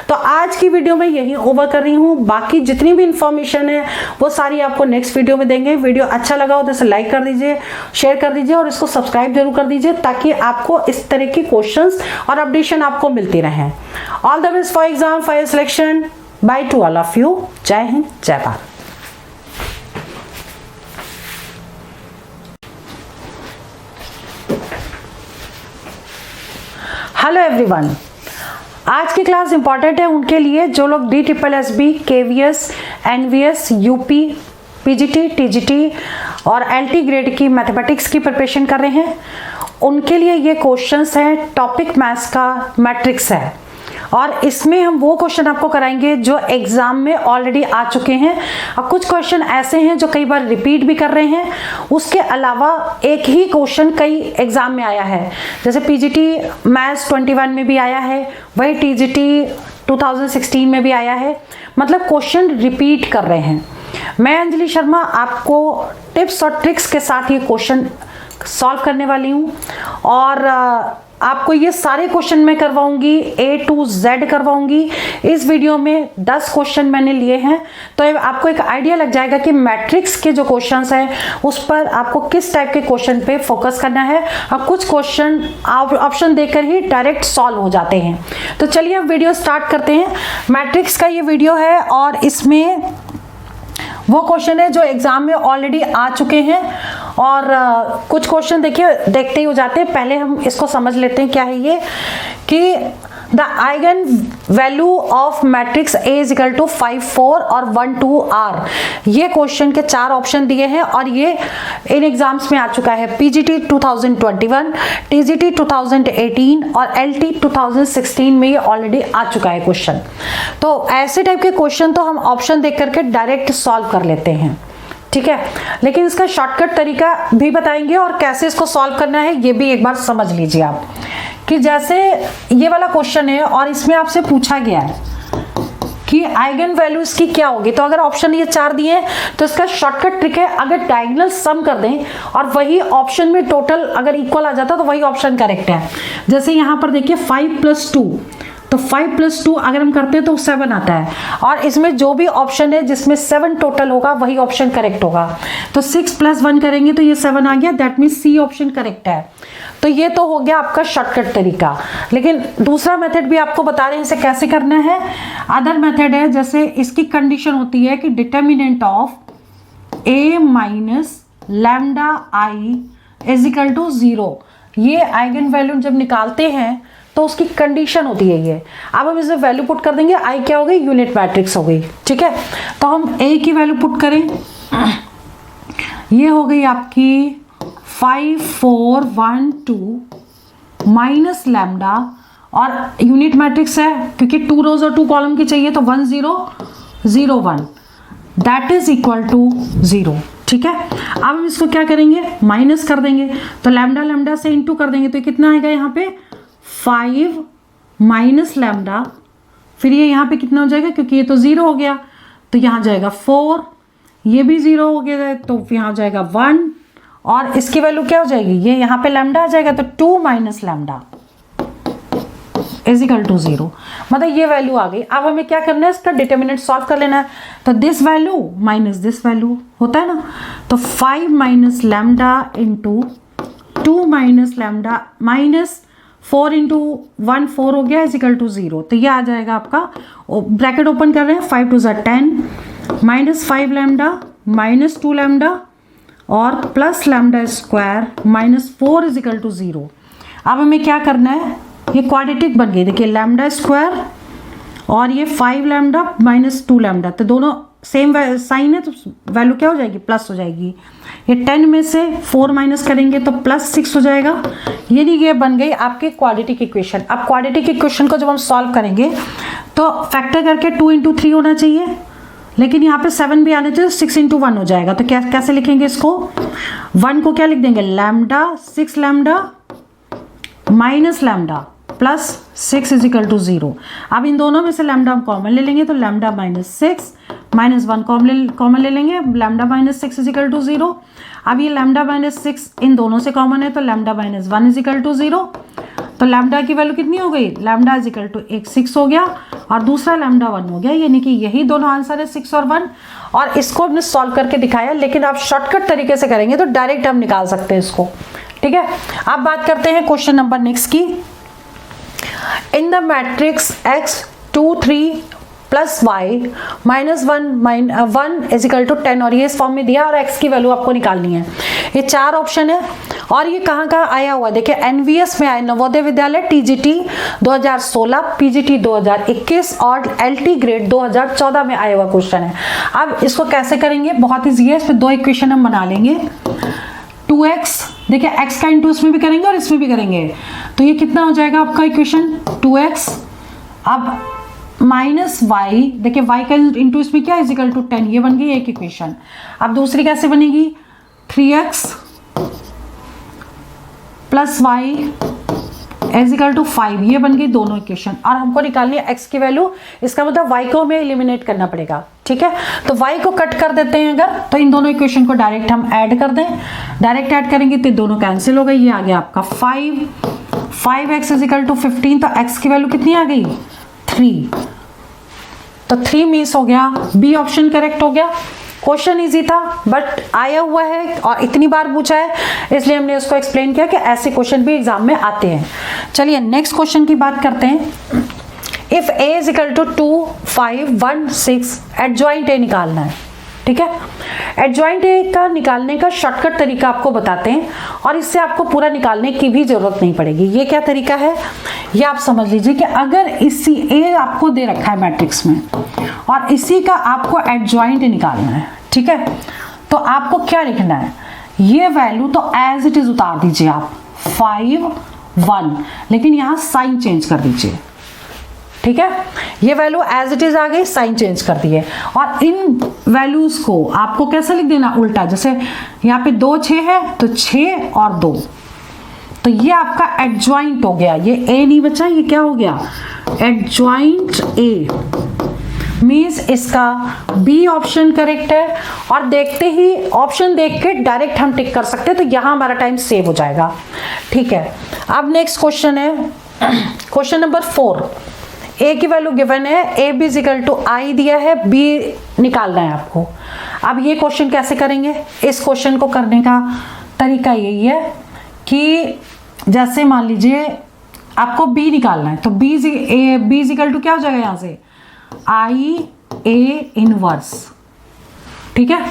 Speaker 1: तो आज की वीडियो में यही ओवर कर रही हूँ, बाकी जितनी भी इंफॉर्मेशन है वो सारी आपको नेक्स्ट वीडियो में देंगे। वीडियो अच्छा लगा हो तो इसे लाइक कर दीजिए, शेयर कर दीजिए और इसको सब्सक्राइब जरूर कर दीजिए, ताकि आपको इस तरह की क्वेश्चंस और अपडेशन आपको मिलती रहे। All the best for exam, for your selection. By two all of you. जय हिंद, जय भारत। हेलो एवरीवन, आज की क्लास इंपॉर्टेंट है उनके लिए जो लोग DSSB, KVS, NVS, UP, PGT, TGT और LT ग्रेड की मैथमेटिक्स की प्रिपरेशन कर रहे हैं। उनके लिए ये क्वेश्चंस हैं, टॉपिक मैथ्स का मैट्रिक्स है और इसमें हम वो क्वेश्चन आपको कराएंगे जो एग्जाम में ऑलरेडी आ चुके हैं और कुछ क्वेश्चन ऐसे हैं जो कई बार रिपीट भी कर रहे हैं। उसके अलावा एक ही क्वेश्चन कई एग्जाम में आया है, जैसे PGT मैथ्स 21 में भी आया है, वही TGT 2016 में भी आया है, मतलब क्वेश्चन रिपीट कर रहे हैं। मैं अंजलि शर्मा आपको टिप्स और ट्रिक्स के साथ ये क्वेश्चन सॉल्व करने वाली हूँ और आपको ये सारे क्वेश्चन मैं करवाऊंगी, A to Z करवाऊंगी। इस वीडियो में 10 क्वेश्चन मैंने लिए हैं, तो आपको एक आइडिया लग जाएगा कि मैट्रिक्स के जो क्वेश्चंस हैं उस पर आपको किस टाइप के क्वेश्चन पे फोकस करना है। और कुछ क्वेश्चन ऑप्शन देकर ही डायरेक्ट सॉल्व हो जाते हैं। तो चलिए अब वीडियो स्टार्ट करते हैं। मैट्रिक्स का ये वीडियो है और इसमें वो क्वेश्चन है जो एग्जाम में ऑलरेडी आ चुके हैं और कुछ क्वेश्चन देखते ही हो जाते हैं। पहले हम इसको समझ लेते हैं क्या है ये, कि the eigen value of matrix A is equal to 5 4 और 1 2 R। ये क्वेश्चन के 4 ऑप्शन दिए हैं और ये इन एग्जाम्स में आ चुका है। PGT 2021, TGT 2018 और LT 2016 में ये ऑलरेडी आ चुका है क्वेश्चन। तो ऐसे टाइप के क्वेश्चन तो हम ऑप्शन देख करके डायरेक्ट सॉल्व कर लेते हैं, ठीक है। लेकिन इसका शॉर्टकट तरीका भी बताएंगे और कैसे इसको सॉल्व करना है ये भी एक बार समझ लीजिए आप। कि जैसे ये वाला क्वेश्चन है और इसमें आपसे पूछा गया है कि आइगन वैल्यू इसकी क्या होगी, तो अगर ऑप्शन ये 4 दिए हैं तो इसका शॉर्टकट ट्रिक है, अगर डायगोनल सम कर दें और वही ऑप्शन में टोटल अगर इक्वल आ जाता तो वही ऑप्शन करेक्ट है। जैसे यहाँ पर देखिए 5 + 2, तो 5 + 2 अगर हम करते हैं तो 7 आता है और इसमें जो भी ऑप्शन है जिसमें 7 टोटल होगा वही ऑप्शन करेक्ट होगा। तो 6 + 1 करेंगे तो ये 7 आ गया, that means C option correct है। तो ये तो हो गया आपका शॉर्टकट तरीका। लेकिन दूसरा मेथड भी आपको बता रहे हैं इसे कैसे करना है। अदर मेथड है, जैसे इसकी कंडीशन होती है कि determinant of A - λI is equal to 0। ये आइगन वैल्यू जब निकालते हैं तो उसकी कंडीशन होती है ये। अब हम इसे वैल्यू पुट कर देंगे, I क्या हो गई, यूनिट मैट्रिक्स हो गई, ठीक है। तो हम A की वैल्यू पुट करें, ये हो गई आपकी 5 4 1 2 माइनस लैम्डा और यूनिट मैट्रिक्स है क्योंकि 2 रोज और 2 कॉलम की चाहिए तो 1 0 0 1 दैट इज इक्वल टू 0, ठीक है। अब हम इसको क्या करेंगे, माइनस कर देंगे, तो लैम्डा लैम्डा से इनटू कर देंगे तो कितना आएगा यहाँ पे 5 माइनस लैम्डा, फिर ये यहाँ पे कितना हो जाएगा क्योंकि ये तो 0 हो गया तो यहाँ जाएगा 4, ये भी 0 हो गया तो यहाँ जाएगा 1 और इसकी वैल्यू क्या हो जाएगी, ये यहाँ पे लैम्डा आ जाएगा तो 2 minus lambda is equal to 0, मतलब ये वैल्यू आ गई। अब हमें क्या करना है, इसका डिटर्मिनेंट सॉल्व कर लेना है। तो this value minus this value होता है ना, तो 5 minus lambda into 2 minus lambda minus 4 into 1 4 हो गया इज इक्वल टू 0। तो ये आ जाएगा आपका, ब्रैकेट ओपन कर रहे हैं, 5 2 = 10 माइनस 5 लैम्डा माइनस 2 लैम्डा और plus lambda square minus 4 is equal to 0। अब हमें क्या करना है, ये क्वाड्रेटिक बन गई, देखिए लैम्डा स्क्वायर और ये 5 लैम्डा माइनस 2 लैम्डा, तो दोनों सेम साइन है तो वैल्यू क्या हो जाएगी, प्लस हो जाएगी। ये 10 में से 4 माइनस करेंगे तो +6 हो जाएगा, यानी ये बन गई आपकी क्वाड्रेटिक इक्वेशन। अब क्वाड्रेटिक इक्वेशन को जब हम सॉल्व करेंगे तो फैक्टर करके 2 × 3 होना चाहिए, लेकिन यहाँ पे 7 भी आने चाहिए, 6 × 1 हो जाएगा। तो कैसे लिखेंगे इसको, 1 को क्या लिख देंगे, lambda 6 lambda minus lambda plus 6 is equal to 0। अब इन दोनों में से लैम्डा हम कॉमन ले लेंगे तो लैम्डा -6 -1 कॉमन ले लेंगे, लैम्डा -6 इज इक्वल टू 0। अब ये लैम्डा -6 इन दोनों से कॉमन है तो लैम्डा -1 इज इक्वल टू 0। तो लैम्डा की वैल्यू कितनी हो गई, लैम्डा इज इक्वल टू 6 हो गया और दूसरा लैम्डा 1 हो गया, यानी कि यही दोनों आंसर है 6 और 1। और इसको हमने सॉल्व करके दिखाया, लेकिन आप शॉर्टकट तरीके से करेंगे तो डायरेक्ट हम निकाल सकते हैं इसको, ठीक है। अब बात करते हैं क्वेश्चन नंबर नेक्स्ट की। In the matrix x 2 3 + y -1 is equal to 10, और ये इस फॉर्म में दिया और x की वैल्यू आपको निकालनी है। ये 4 ऑप्शन है और ये कहाँ आया हुआ है, देखिए NVS में आया, नवोदय विद्यालय, TGT 2016, PGT 2021 और LT ग्रेड 2014 में आया हुआ क्वेश्चन है। अब इसको कैसे करेंगे, बहुत ईजी है, इसमें 2 इक्वेशन हम बना लेंगे। 2x, देखिए x का इंटू इसमें भी करेंगे और इसमें भी करेंगे, तो ये कितना हो जाएगा आपका इक्वेशन 2x। अब माइनस y, देखिए y का इंटू इसमें क्या इज इक्वल टू 10, ये बन गई एक इक्वेशन। अब दूसरी कैसे बनेगी, 3x plus y is equal to 5, ये बन गई दोनों इक्वेशन। और हमको निकालनी है x की वैल्यू, इसका मतलब y को हमें एलिमिनेट करना पड़ेगा, ठीक है। तो y को कट कर देते हैं अगर, तो इन दोनों इक्वेशन को डायरेक्ट हम ऐड कर दें, डायरेक्ट ऐड करेंगे तो दोनों कैंसिल हो गई, ये आ गया आपका 5 5x इज इक्वल टू 15, तो x की वैल्यू कितनी आ गई 3, तो 3 मिस हो गया, बी ऑप्शन करेक्ट हो गया। क्वेश्चन इजी था बट आया हुआ है और इतनी बार पूछा है इसलिए हमने उसको एक्सप्लेन किया कि ऐसे क्वेश्चन भी एग्जाम में आते हैं। चलिए नेक्स्ट क्वेश्चन की बात करते हैं। If a is equal to 2, 5, 1, 6 adjoint a निकालना है, ठीक है। एडजॉइंट ए का निकालने का शॉर्टकट तरीका आपको बताते हैं और इससे आपको पूरा निकालने की भी जरूरत नहीं पड़ेगी। ये क्या तरीका है ये आप समझ लीजिए कि अगर इसी ए आपको दे रखा है मैट्रिक्स में और इसी का आपको एडजॉइंट निकालना है, ठीक है, तो आपको क्या लिखना है, ये वैल्यू तो एज इट इज उतार दीजिए आप 5, 1, लेकिन यहां साइन चेंज कर दीजिए, ठीक है। ये वैल्यू एज इट इज आ गई, साइन चेंज कर दिए और इन वैल्यूज को आपको कैसे लिख देना उल्टा, जैसे यहाँ पे 2, 6 है तो 6 और 2, तो ये आपका एडजॉइंट हो गया, ये ए नहीं बचा, ये क्या हो गया एडजॉइंट ए, मीन्स इसका बी ऑप्शन करेक्ट है। और देखते ही ऑप्शन देख के डायरेक्ट हम टिक कर सकते हैं, तो यहां हमारा टाइम सेव हो जाएगा, ठीक है। अब नेक्स्ट क्वेश्चन है क्वेश्चन नंबर 4। ए की वैल्यू गिवन है, a B is equal to i दिया है, बी निकालना है आपको। अब ये क्वेश्चन कैसे करेंगे, इस क्वेश्चन को करने का तरीका यही है कि जैसे मान लीजिए आपको बी निकालना है, तो बी इज इक्वल टू क्या हो जाएगा यहां से आई ए इनवर्स, ठीक है।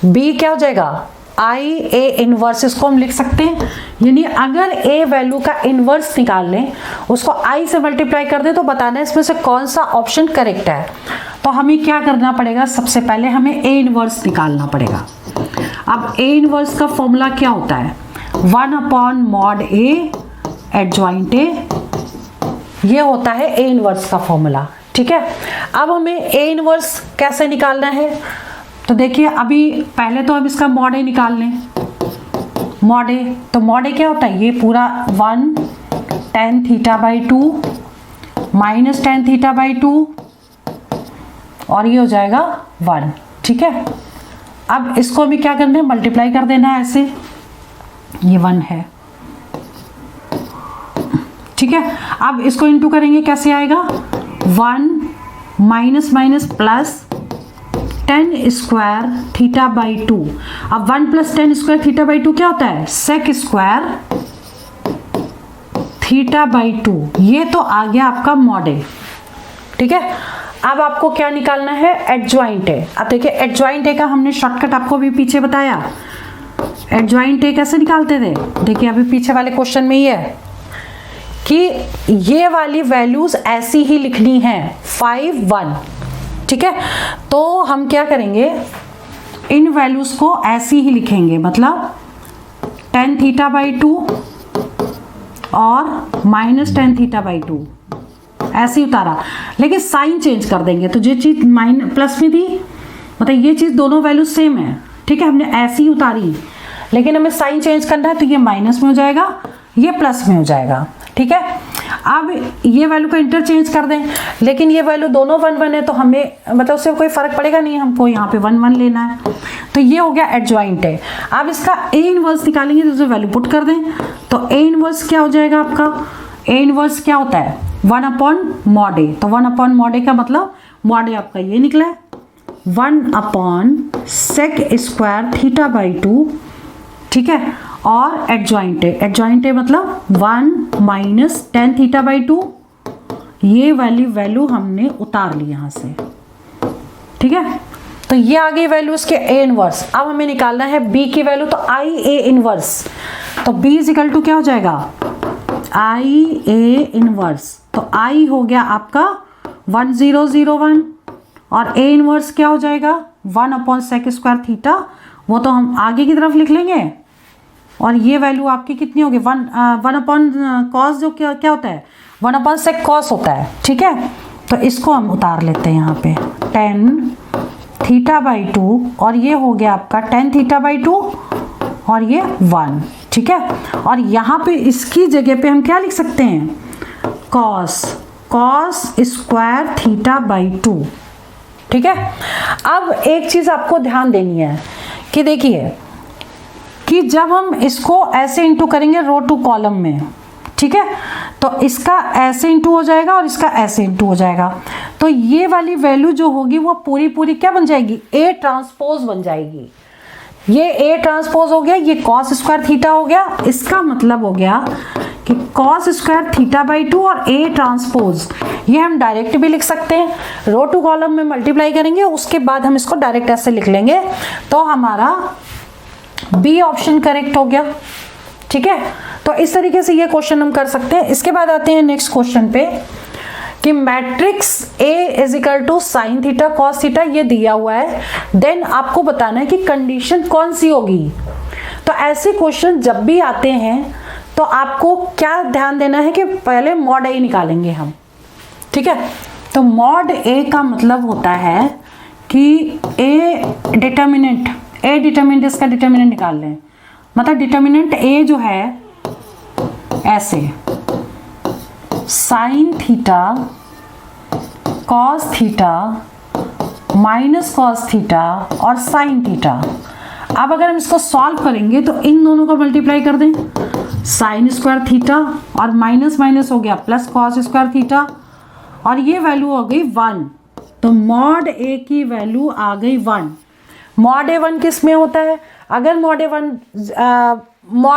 Speaker 1: बी क्या हो जाएगा आई ए इनवर्स, इसको हम लिख सकते हैं, यानी अगर ए वैल्यू का इनवर्स निकाल लें, उसको आई से मल्टीप्लाई कर दें, तो बताना है इसमें से कौन सा ऑप्शन करेक्ट है। तो हमें क्या करना पड़ेगा, सबसे पहले हमें ए इनवर्स निकालना पड़ेगा। अब ए इनवर्स का फॉर्मूला क्या होता है 1/mod ए एडजॉइंट ए, ये होता है ए इनवर्स का फॉर्मूला, ठीक है। अब हमें ए इनवर्स कैसे निकालना है, तो देखिए अभी पहले तो हम इसका मॉड ए निकाल लें। मॉड ए, तो मॉड ए क्या होता है, ये पूरा 1 tan θ/2 माइनस tan θ/2 और ये हो जाएगा 1, ठीक है। अब इसको हमें क्या करना है, मल्टीप्लाई कर देना है ऐसे, ये 1 है, ठीक है। अब इसको इंटू करेंगे, कैसे आएगा 1 minus minus plus tan square θ/2। अब 1 प्लस tan स्क्वायर θ/2 क्या होता है sec स्क्वायर θ/2, ये तो आ गया आपका मॉड ए, ठीक है। अब आपको क्या निकालना है एडजॉइंट ए। अब देखिए एडजॉइंट ए का हमने शॉर्टकट आपको भी पीछे बताया, एडजॉइंट ए कैसे निकालते थे, देखिए अभी पीछे वाले क्वेश्चन में ही है कि ये वाली वैल्यूज ऐसी ही लिखनी है 5, 1, ठीक है। तो हम क्या करेंगे, इन वैल्यूज को ऐसी ही लिखेंगे, मतलब tan θ/2 और माइनस tan θ/2 ऐसे ही उतारा, लेकिन साइन चेंज कर देंगे। तो जो चीज प्लस में थी, मतलब ये चीज दोनों वैल्यू सेम है, ठीक है, हमने ऐसी ही उतारी, लेकिन हमें साइन चेंज करना है, तो ये माइनस में हो जाएगा, ये प्लस में हो जाएगा, ठीक है। अब ये वैल्यू को इंटरचेंज कर दें, लेकिन ये वैल्यू दोनों 1, 1 है, तो हमें मतलब उससे कोई फर्क पड़ेगा नहीं, हमको यहाँ पे 1, 1 लेना है। तो ये हो गया एडजॉइंट है। अब इसका ए इनवर्स निकालेंगे, तो वैल्यू पुट कर दें, तो ए इनवर्स क्या हो जाएगा आपका, ए इनवर्स क्या होता है 1/mod ए, तो 1/mod ए का मतलब मॉड ए आपका ये निकला है 1/sec स्क्वायर θ/2, ठीक है। और एडजॉइंट ए मतलब 1 माइनस tan θ/2, ये वाली वैल्यू हमने उतार ली यहां से, ठीक है। तो ये आ गई वैल्यू इसके ए इनवर्स। अब हमें निकालना है बी की वैल्यू, तो आई ए इनवर्स, तो बी इज इक्वल टू क्या हो जाएगा आई ए इनवर्स, तो आई हो गया आपका 1001 और ए इनवर्स क्या हो जाएगा 1/sec स्क्वायर थीटा, वो तो हम आगे की तरफ लिख लेंगे। और ये वैल्यू आपकी कितनी होगी 1/cos, जो क्या होता है 1/sec cos होता है, ठीक है। तो इसको हम उतार लेते हैं यहाँ पे tan θ/2 और ये हो गया आपका tan θ/2 और ये 1, ठीक है। और यहाँ पे इसकी जगह पे हम क्या लिख सकते हैं cos स्क्वायर θ/2, ठीक है। अब एक चीज आपको ध्यान देनी है कि देखिए कि जब हम इसको ऐसे इंटू करेंगे रो टू कॉलम में, ठीक है, तो इसका ऐसे इंटू हो जाएगा और इसका ऐसे इंटू हो जाएगा, तो ये वाली वैल्यू जो होगी वो पूरी पूरी क्या बन जाएगी, ए ट्रांसपोज बन जाएगी। ये ए ट्रांसपोज हो गया, ये कॉस स्क्वायर थीटा हो गया, इसका मतलब हो गया कि कॉस स्क्वायर थीटा बाई 2 और ए ट्रांसपोज, ये हम डायरेक्ट भी लिख सकते हैं, रो टू कॉलम में मल्टीप्लाई करेंगे, उसके बाद हम इसको डायरेक्ट ऐसे लिख लेंगे, तो हमारा बी ऑप्शन करेक्ट हो गया। ठीक है, तो इस तरीके से ये क्वेश्चन हम कर सकते हैं। इसके बाद आते हैं नेक्स्ट क्वेश्चन पे कि matrix A is equal to sine theta cos theta ये दिया हुआ है, देन आपको बताना है कि कंडीशन कौन सी होगी। तो ऐसे क्वेश्चन जब भी आते हैं तो आपको क्या ध्यान देना है कि पहले मॉड A निकालेंगे हम। ठीक है, तो मॉड A का मतलब होता है कि A डिटर्मिनेंट इसका डिटर्मिनेंट निकाल लें, मतलब डिटर्मिनेंट A जो है ऐसे sign theta cos theta minus cos theta और साइन थीटा। अब अगर हम इसको सॉल्व करेंगे तो इन दोनों को मल्टीप्लाई कर दें, साइन स्क्वायर थीटा और माइनस माइनस हो गया प्लस कॉस स्क्वायर थीटा, और ये वैल्यू हो गई 1, तो मॉड A की वैल्यू आ गई 1। मॉड A 1 किस में होता है, अगर mod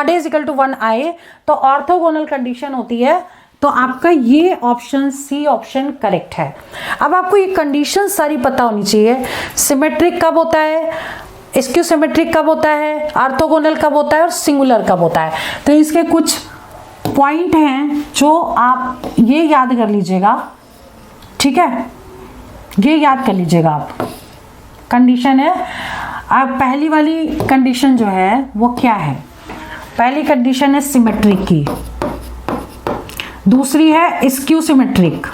Speaker 1: A is equal to 1 आए तो ऑर्थोगोनल कंडीशन होती है, तो आपका ये ऑप्शन सी ऑप्शन करेक्ट है। अब आपको ये कंडीशन सारी पता होनी चाहिए, सिमेट्रिक कब होता है, स्क्यू सिमेट्रिक कब होता है, ऑर्थोगोनल कब होता है और सिंगुलर कब होता है। तो इसके कुछ पॉइंट हैं जो आप ये याद कर लीजिएगा। ठीक है, ये याद कर लीजिएगा आप। कंडीशन है, अब पहली वाली कंडीशन जो है वो क्या है, पहली कंडीशन है सिमेट्रिक की, दूसरी है स्क्यू सिमेट्रिक,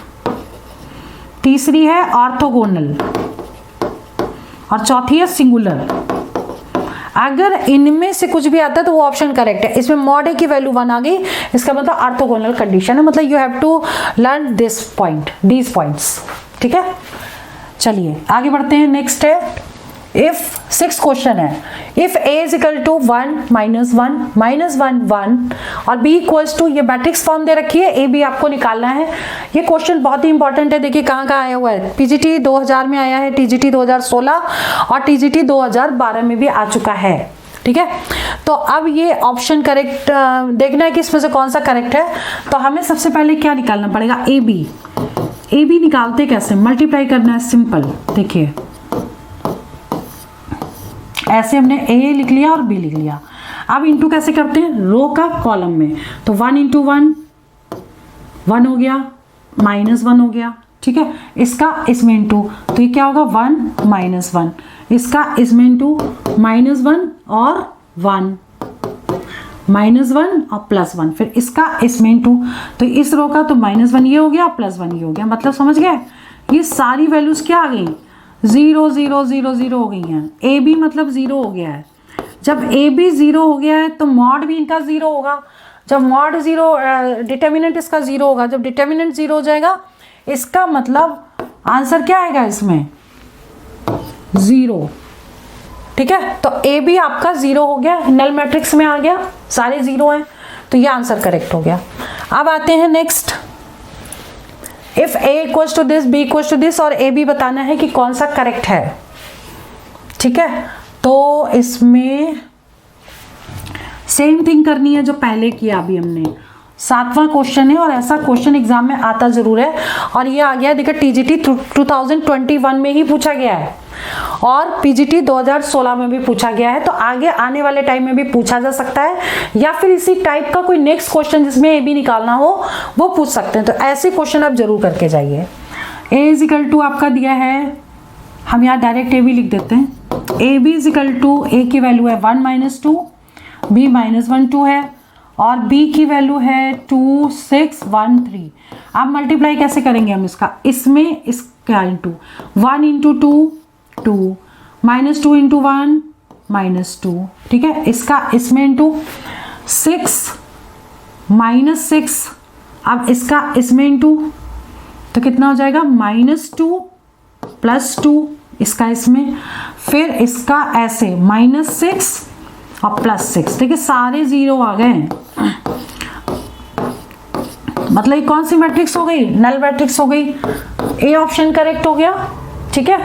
Speaker 1: तीसरी है ऑर्थोगोनल और चौथी है सिंगुलर। अगर इनमें से कुछ भी आता है तो वो ऑप्शन करेक्ट है। इसमें मॉड A की वैल्यू 1 आ गई, इसका मतलब ऑर्थोगोनल कंडीशन है, मतलब you have to learn these points. ठीक है, चलिए आगे बढ़ते हैं। नेक्स्ट है इफ 6 क्वेश्चन है, if A is equal to 1 minus 1 minus 1 1 और B इक्वल्स टू, ये मैट्रिक्स फॉर्म दे रखी है, A B आपको निकालना है। ये क्वेश्चन बहुत ही इंपॉर्टेंट है, देखिए कहाँ कहाँ आया हुआ है, PGT 2000 में आया है, TGT 2016 और TGT 2012 में भी आ चुका है। ठीक है, तो अब ये ऑप्शन करेक्ट देखना है कि इसमें से कौन सा करेक्ट है। तो हमें सबसे पहले क्या निकालना पड़ेगा, ए बी निकालते कैसे, मल्टीप्लाई करना है, सिंपल। देखिए ऐसे हमने A लिख लिया और B लिख लिया। अब इंटू कैसे करते हैं, रो का कॉलम में, तो 1 इंटू 1 1 हो गया, माइनस 1 हो गया। ठीक है, इसका इसमें इंटू, तो ये क्या होगा 1 माइनस 1, इसका इसमें इंटू माइनस 1 और 1 माइनस 1 और प्लस 1, फिर इसका इसमें इंटू, तो इस रो का तो माइनस 1 ये हो गया, प्लस 1 ये हो गया, मतलब समझ गए, ये सारी वैल्यूज क्या आ गई, 0 0 0 0 हो गई हैं। ए बी मतलब 0 हो गया है, जब ए बी 0 हो गया है तो मॉड भी इनका 0 होगा, जब मॉड 0 डिटर्मिनेंट इसका 0 होगा, जब डिटर्मिनेंट 0 हो जाएगा इसका मतलब आंसर क्या आएगा इसमें 0। ठीक है, तो ए बी आपका 0 हो गया, नल मैट्रिक्स में आ गया, सारे 0 हैं, तो ये आंसर करेक्ट हो गया। अब आते हैं next, if A equals to this, B equals to this और A B बताना है कि कौन सा करेक्ट है। ठीक है, तो इसमें सेम थिंग करनी है जो पहले किया अभी हमने। 7वां क्वेश्चन है और ऐसा क्वेश्चन एग्जाम में आता जरूर है, और ये आ गया देखिए TGT 2021 में ही पूछा गया है और PGT 2016 में भी पूछा गया है, तो आगे आने वाले टाइम में भी पूछा जा सकता है, या फिर इसी टाइप का कोई नेक्स्ट क्वेश्चन जिसमें A B निकालना हो वो पूछ सकते हैं। तो ऐसे क्वेश्चन आप जरूर करके जाइए। A इज इक्वल टू आपका दिया है, हम यहाँ डायरेक्ट A B लिख देते हैं, A B is equal to, A की वैल्यू है 1 माइनस 2, B माइनस 1 2 है और B की वैल्यू है 2 6 1 3। अब मल्टीप्लाई कैसे करेंगे हम इसका, इसमें इसका into 1 into 2 2 minus 2 into 1 minus 2। ठीक है, इसका इसमें इंटू 6 माइनस 6, अब इसका इसमें इंटू, तो कितना हो जाएगा -2 प्लस 2, इसका इसमें, फिर इसका ऐसे -6 और +6। देखिए सारे 0 आ गए हैं, मतलब ये कौन सी मैट्रिक्स हो गई, नल मैट्रिक्स हो गई। ए ऑप्शन करेक्ट हो गया। ठीक है,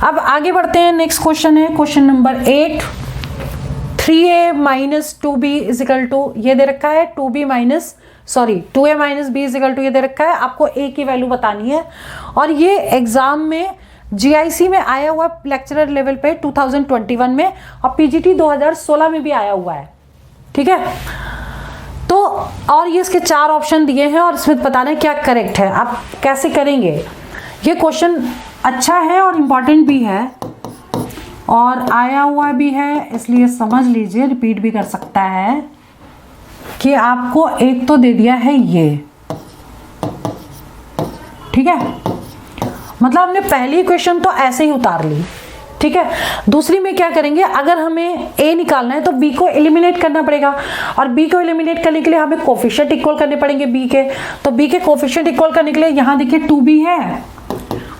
Speaker 1: अब आगे बढ़ते हैं। नेक्स्ट क्वेश्चन है question number 8। 3a minus 2b is equal to, ये दे रखा है 2a minus b is equal to, ये दे रखा है। आपको a की वैल्यू बतानी है और ये एग्जाम में GIC में आया हुआ लेक्चरर लेवल पे 2021 में और PGT 2016 में भी आया हुआ है। ठीक है, तो और ये इसके 4 ऑप्शन दिए हैं और इसमें बताना है क्या करेक्ट है। आप कैसे करेंगे, ये क्वेश्चन अच्छा है और इम्पॉर्टेंट भी है और आया हुआ भी है, इसलिए समझ लीजिए, रिपीट भी कर सकता है कि आपको एक तो दे दिया है ये। ठीक है, मतलब हमने पहली क्वेश्चन तो ऐसे ही उतार ली। ठीक है, दूसरी में क्या करेंगे, अगर हमें a निकालना है तो b को एलिमिनेट करना पड़ेगा और b को एलिमिनेट करने के लिए हमें कोफिशिएंट इक्वल करने पड़ेंगे b के। तो b के कोफिशिएंट इक्वल करने के लिए यहाँ देखिए 2b है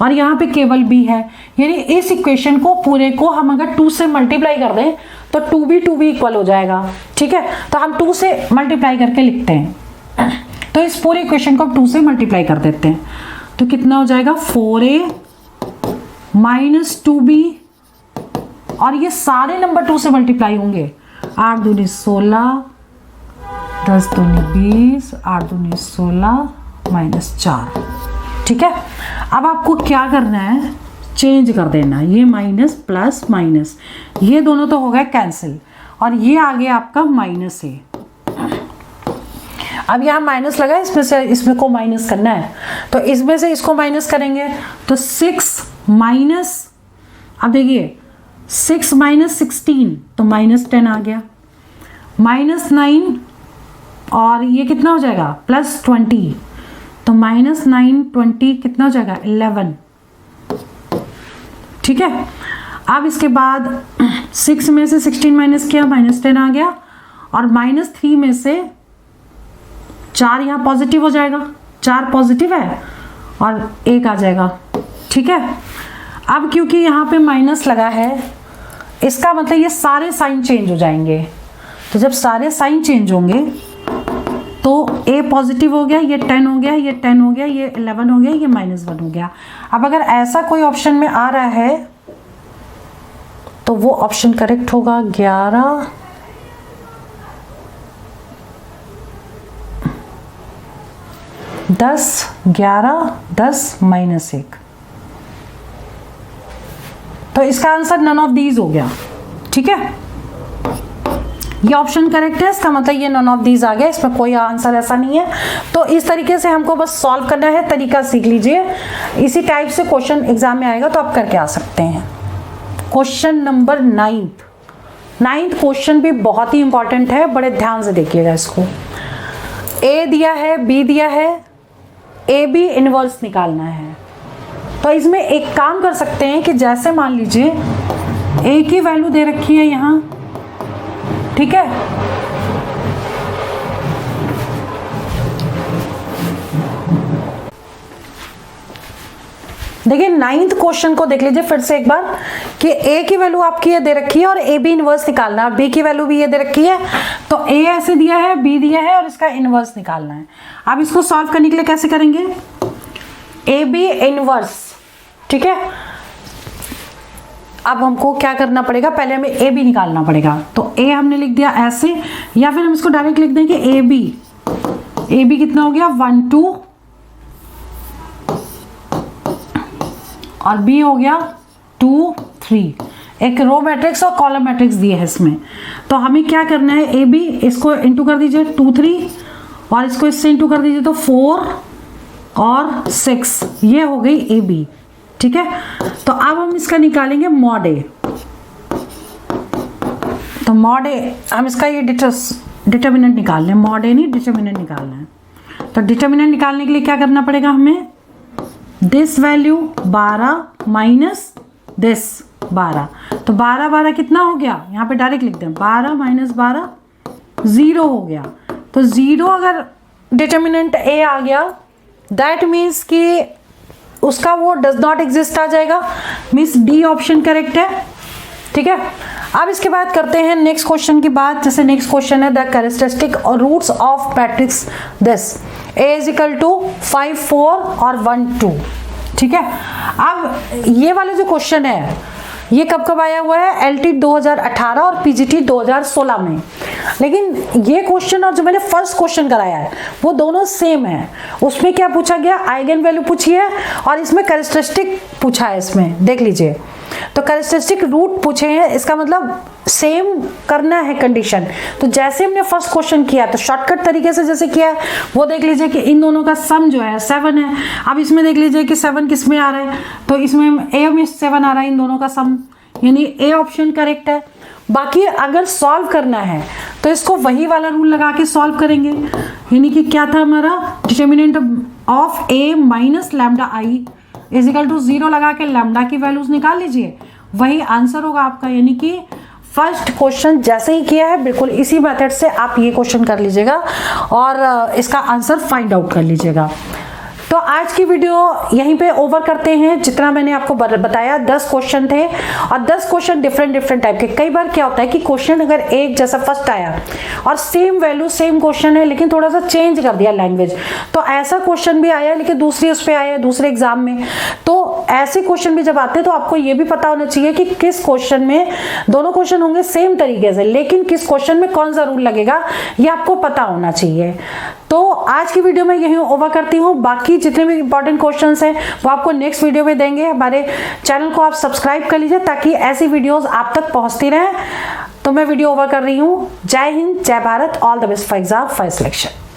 Speaker 1: और यहाँ पे केवल b है, यानी इस इक्वेशन को पूरे को हम अगर 2 से मल्टीप्लाई कर दें तो 2b इक्वल हो जाएगा। ठीक है, तो हम 2 से मल्टीप्लाई करके लिखते हैं, तो इस पूरे इक्वेशन को हम 2 से मल्टीप्लाई कर देते हैं, तो कितना हो जाएगा 4a माइनस 2b और ये सारे नंबर 2 से मल्टीप्लाई होंगे। 8 दूनी 16, 10 दूनी 20, 8 दूनी 16 माइनस 4। ठीक है, अब आपको क्या करना है, चेंज कर देना, ये माइनस प्लस माइनस, ये दोनों तो हो गए कैंसिल और ये आ गया आपका माइनस है। अब यहाँ माइनस लगा, इसमें से इसमें को माइनस करना है, तो इसमें से इसको माइनस करेंगे तो 6 माइनस, अब देखिए 6 माइनस 16 तो माइनस 10 आ गया, माइनस 9 और ये कितना हो जाएगा प्लस 20, तो माइनस 9 20 कितना हो जाएगा 11। ठीक है, अब इसके बाद 6 में से 16 माइनस किया, माइनस 10 आ गया और माइनस 3 में से 4 यहाँ पॉजिटिव हो जाएगा, 4 पॉजिटिव है और 1 आ जाएगा। ठीक है, अब क्योंकि यहाँ पे माइनस लगा है, इसका मतलब ये सारे साइन चेंज हो जाएंगे, तो जब सारे साइन चेंज होंगे तो a पॉजिटिव हो गया, ये 10 हो गया, ये 10 हो गया, ये 11 हो गया, ये -1 हो गया। अब अगर ऐसा कोई ऑप्शन में आ रहा है तो वो ऑप्शन करेक्ट होगा 11 10 11 10 -1, तो इसका आंसर नन ऑफ दीज हो गया। ठीक है, ये ऑप्शन करेक्ट है, इसका मतलब ये नन ऑफ दीज आ गया, इसमें कोई आंसर ऐसा नहीं है। तो इस तरीके से हमको बस सॉल्व करना है, तरीका सीख लीजिए, इसी टाइप से क्वेश्चन एग्जाम में आएगा तो आप करके आ सकते हैं। क्वेश्चन नंबर 9th क्वेश्चन भी बहुत ही इंपॉर्टेंट है, बड़े ध्यान से देखिएगा इसको। ए दिया है, बी दिया है, ए बी इनवर्स निकालना है। तो इसमें एक काम कर सकते हैं कि जैसे मान लीजिए ए की वैल्यू दे रखी है यहाँ, ठीक है, देखिए 9th क्वेश्चन को देख लीजिए फिर से एक बार कि ए की वैल्यू आपकी ये दे रखी है और ए बी इनवर्स निकालना है, बी की वैल्यू भी ये दे रखी है, तो ए ऐसे दिया है, बी दिया है और इसका इनवर्स निकालना है। अब इसको सॉल्व करने के लिए कैसे करेंगे, ए बी इनवर्स। ठीक है, अब हमको क्या करना पड़ेगा, पहले हमें ए बी निकालना पड़ेगा, तो ए हमने लिख दिया ऐसे, या फिर हम इसको डायरेक्ट लिख देंगे ए बी कितना हो गया 1 2 और बी हो गया 2 3, एक रो मैट्रिक्स और कॉलम मैट्रिक्स दिए है इसमें। तो हमें क्या करना है, ए बी इसको इंटू कर दीजिए 2 3 और इसको इससे इंटू कर दीजिए तो 4 और 6, ये हो गई ए बी। ठीक है, तो अब हम इसका निकालेंगे मॉड ए, तो मॉड ए हम इसका ये डिटर्मिनेंट निकाल लें, मॉड ए नहीं डिटर्मिनेंट निकालना है। तो डिटर्मिनेंट निकालने के लिए क्या करना पड़ेगा हमें, दिस वैल्यू 12 माइनस दिस 12, तो 12 12 कितना हो गया, यहाँ पे डायरेक्ट लिख दें 12 माइनस 12 0 हो गया। तो 0 अगर डिटर्मिनेंट ए आ गया दैट मीन्स कि उसका वो डज नॉट एग्जिस्ट आ जाएगा, मीन्स डी ऑप्शन करेक्ट है। ठीक है, अब इसके बाद करते हैं नेक्स्ट क्वेश्चन की बात। जैसे नेक्स्ट क्वेश्चन है द कैरेक्टरिस्टिक और roots of matrix this A is equal to 5 4 और 1 2। ठीक है, अब ये वाला जो क्वेश्चन है ये कब कब आया हुआ है, एलटी 2018 और पीजीटी 2016 में। लेकिन ये क्वेश्चन और जो मैंने फर्स्ट क्वेश्चन कराया है वो दोनों सेम है। उसमें क्या पूछा गया, आइगन वैल्यू पूछी है और इसमें कैरेक्टरिस्टिक पूछा है। इसमें देख लीजिए, तो कैरेक्टरिस्टिक रूट पूछे हैं, इसका मतलब सेम करना है कंडीशन। तो जैसे हमने फर्स्ट क्वेश्चन किया तो शॉर्टकट तरीके से जैसे किया वो देख लीजिए कि इन दोनों का सम जो है 7 है। अब इसमें देख लीजिए कि 7 किस में आ रहा है, तो इसमें ए में 7 आ रहा है इन दोनों का सम, यानी ए ऑप्शन करेक्ट है। बाकी अगर सॉल्व करना है तो इसको वही वाला रूल लगा के सॉल्व करेंगे, यानी कि क्या था हमारा, determinant of A minus lambda I is equal to 0 लगा के लैम्डा की वैल्यूज निकाल लीजिए, वही आंसर होगा आपका। यानी कि फर्स्ट क्वेश्चन जैसे ही किया है बिल्कुल इसी मेथड से आप ये क्वेश्चन कर लीजिएगा और इसका आंसर फाइंड आउट कर लीजिएगा। तो आज की वीडियो यहीं पे ओवर करते हैं। जितना मैंने आपको बताया 10 क्वेश्चन थे और 10 क्वेश्चन डिफरेंट टाइप के। कई बार क्या होता है कि क्वेश्चन अगर एक जैसा फर्स्ट आया और सेम वैल्यू सेम क्वेश्चन है लेकिन थोड़ा सा चेंज कर दिया लैंग्वेज, तो ऐसा क्वेश्चन भी आया लेकिन दूसरी उस पर आया दूसरे एग्जाम में। तो ऐसे क्वेश्चन भी जब आते हैं तो आपको ये भी पता होना चाहिए कि किस क्वेश्चन में, दोनों क्वेश्चन होंगे सेम तरीके से लेकिन किस क्वेश्चन में कौन सा रूल लगेगा ये आपको पता होना चाहिए। तो आज की वीडियो में यही ओवर करती हूँ। बाकी जितने भी इंपॉर्टेंट क्वेश्चंस हैं वो आपको नेक्स्ट वीडियो में देंगे। हमारे चैनल को आप सब्सक्राइब कर लीजिए ताकि ऐसी वीडियोस आप तक पहुंचती रहें। तो मैं वीडियो ओवर कर रही हूँ। जय हिंद, जय Bharat, all the best for exam for selection.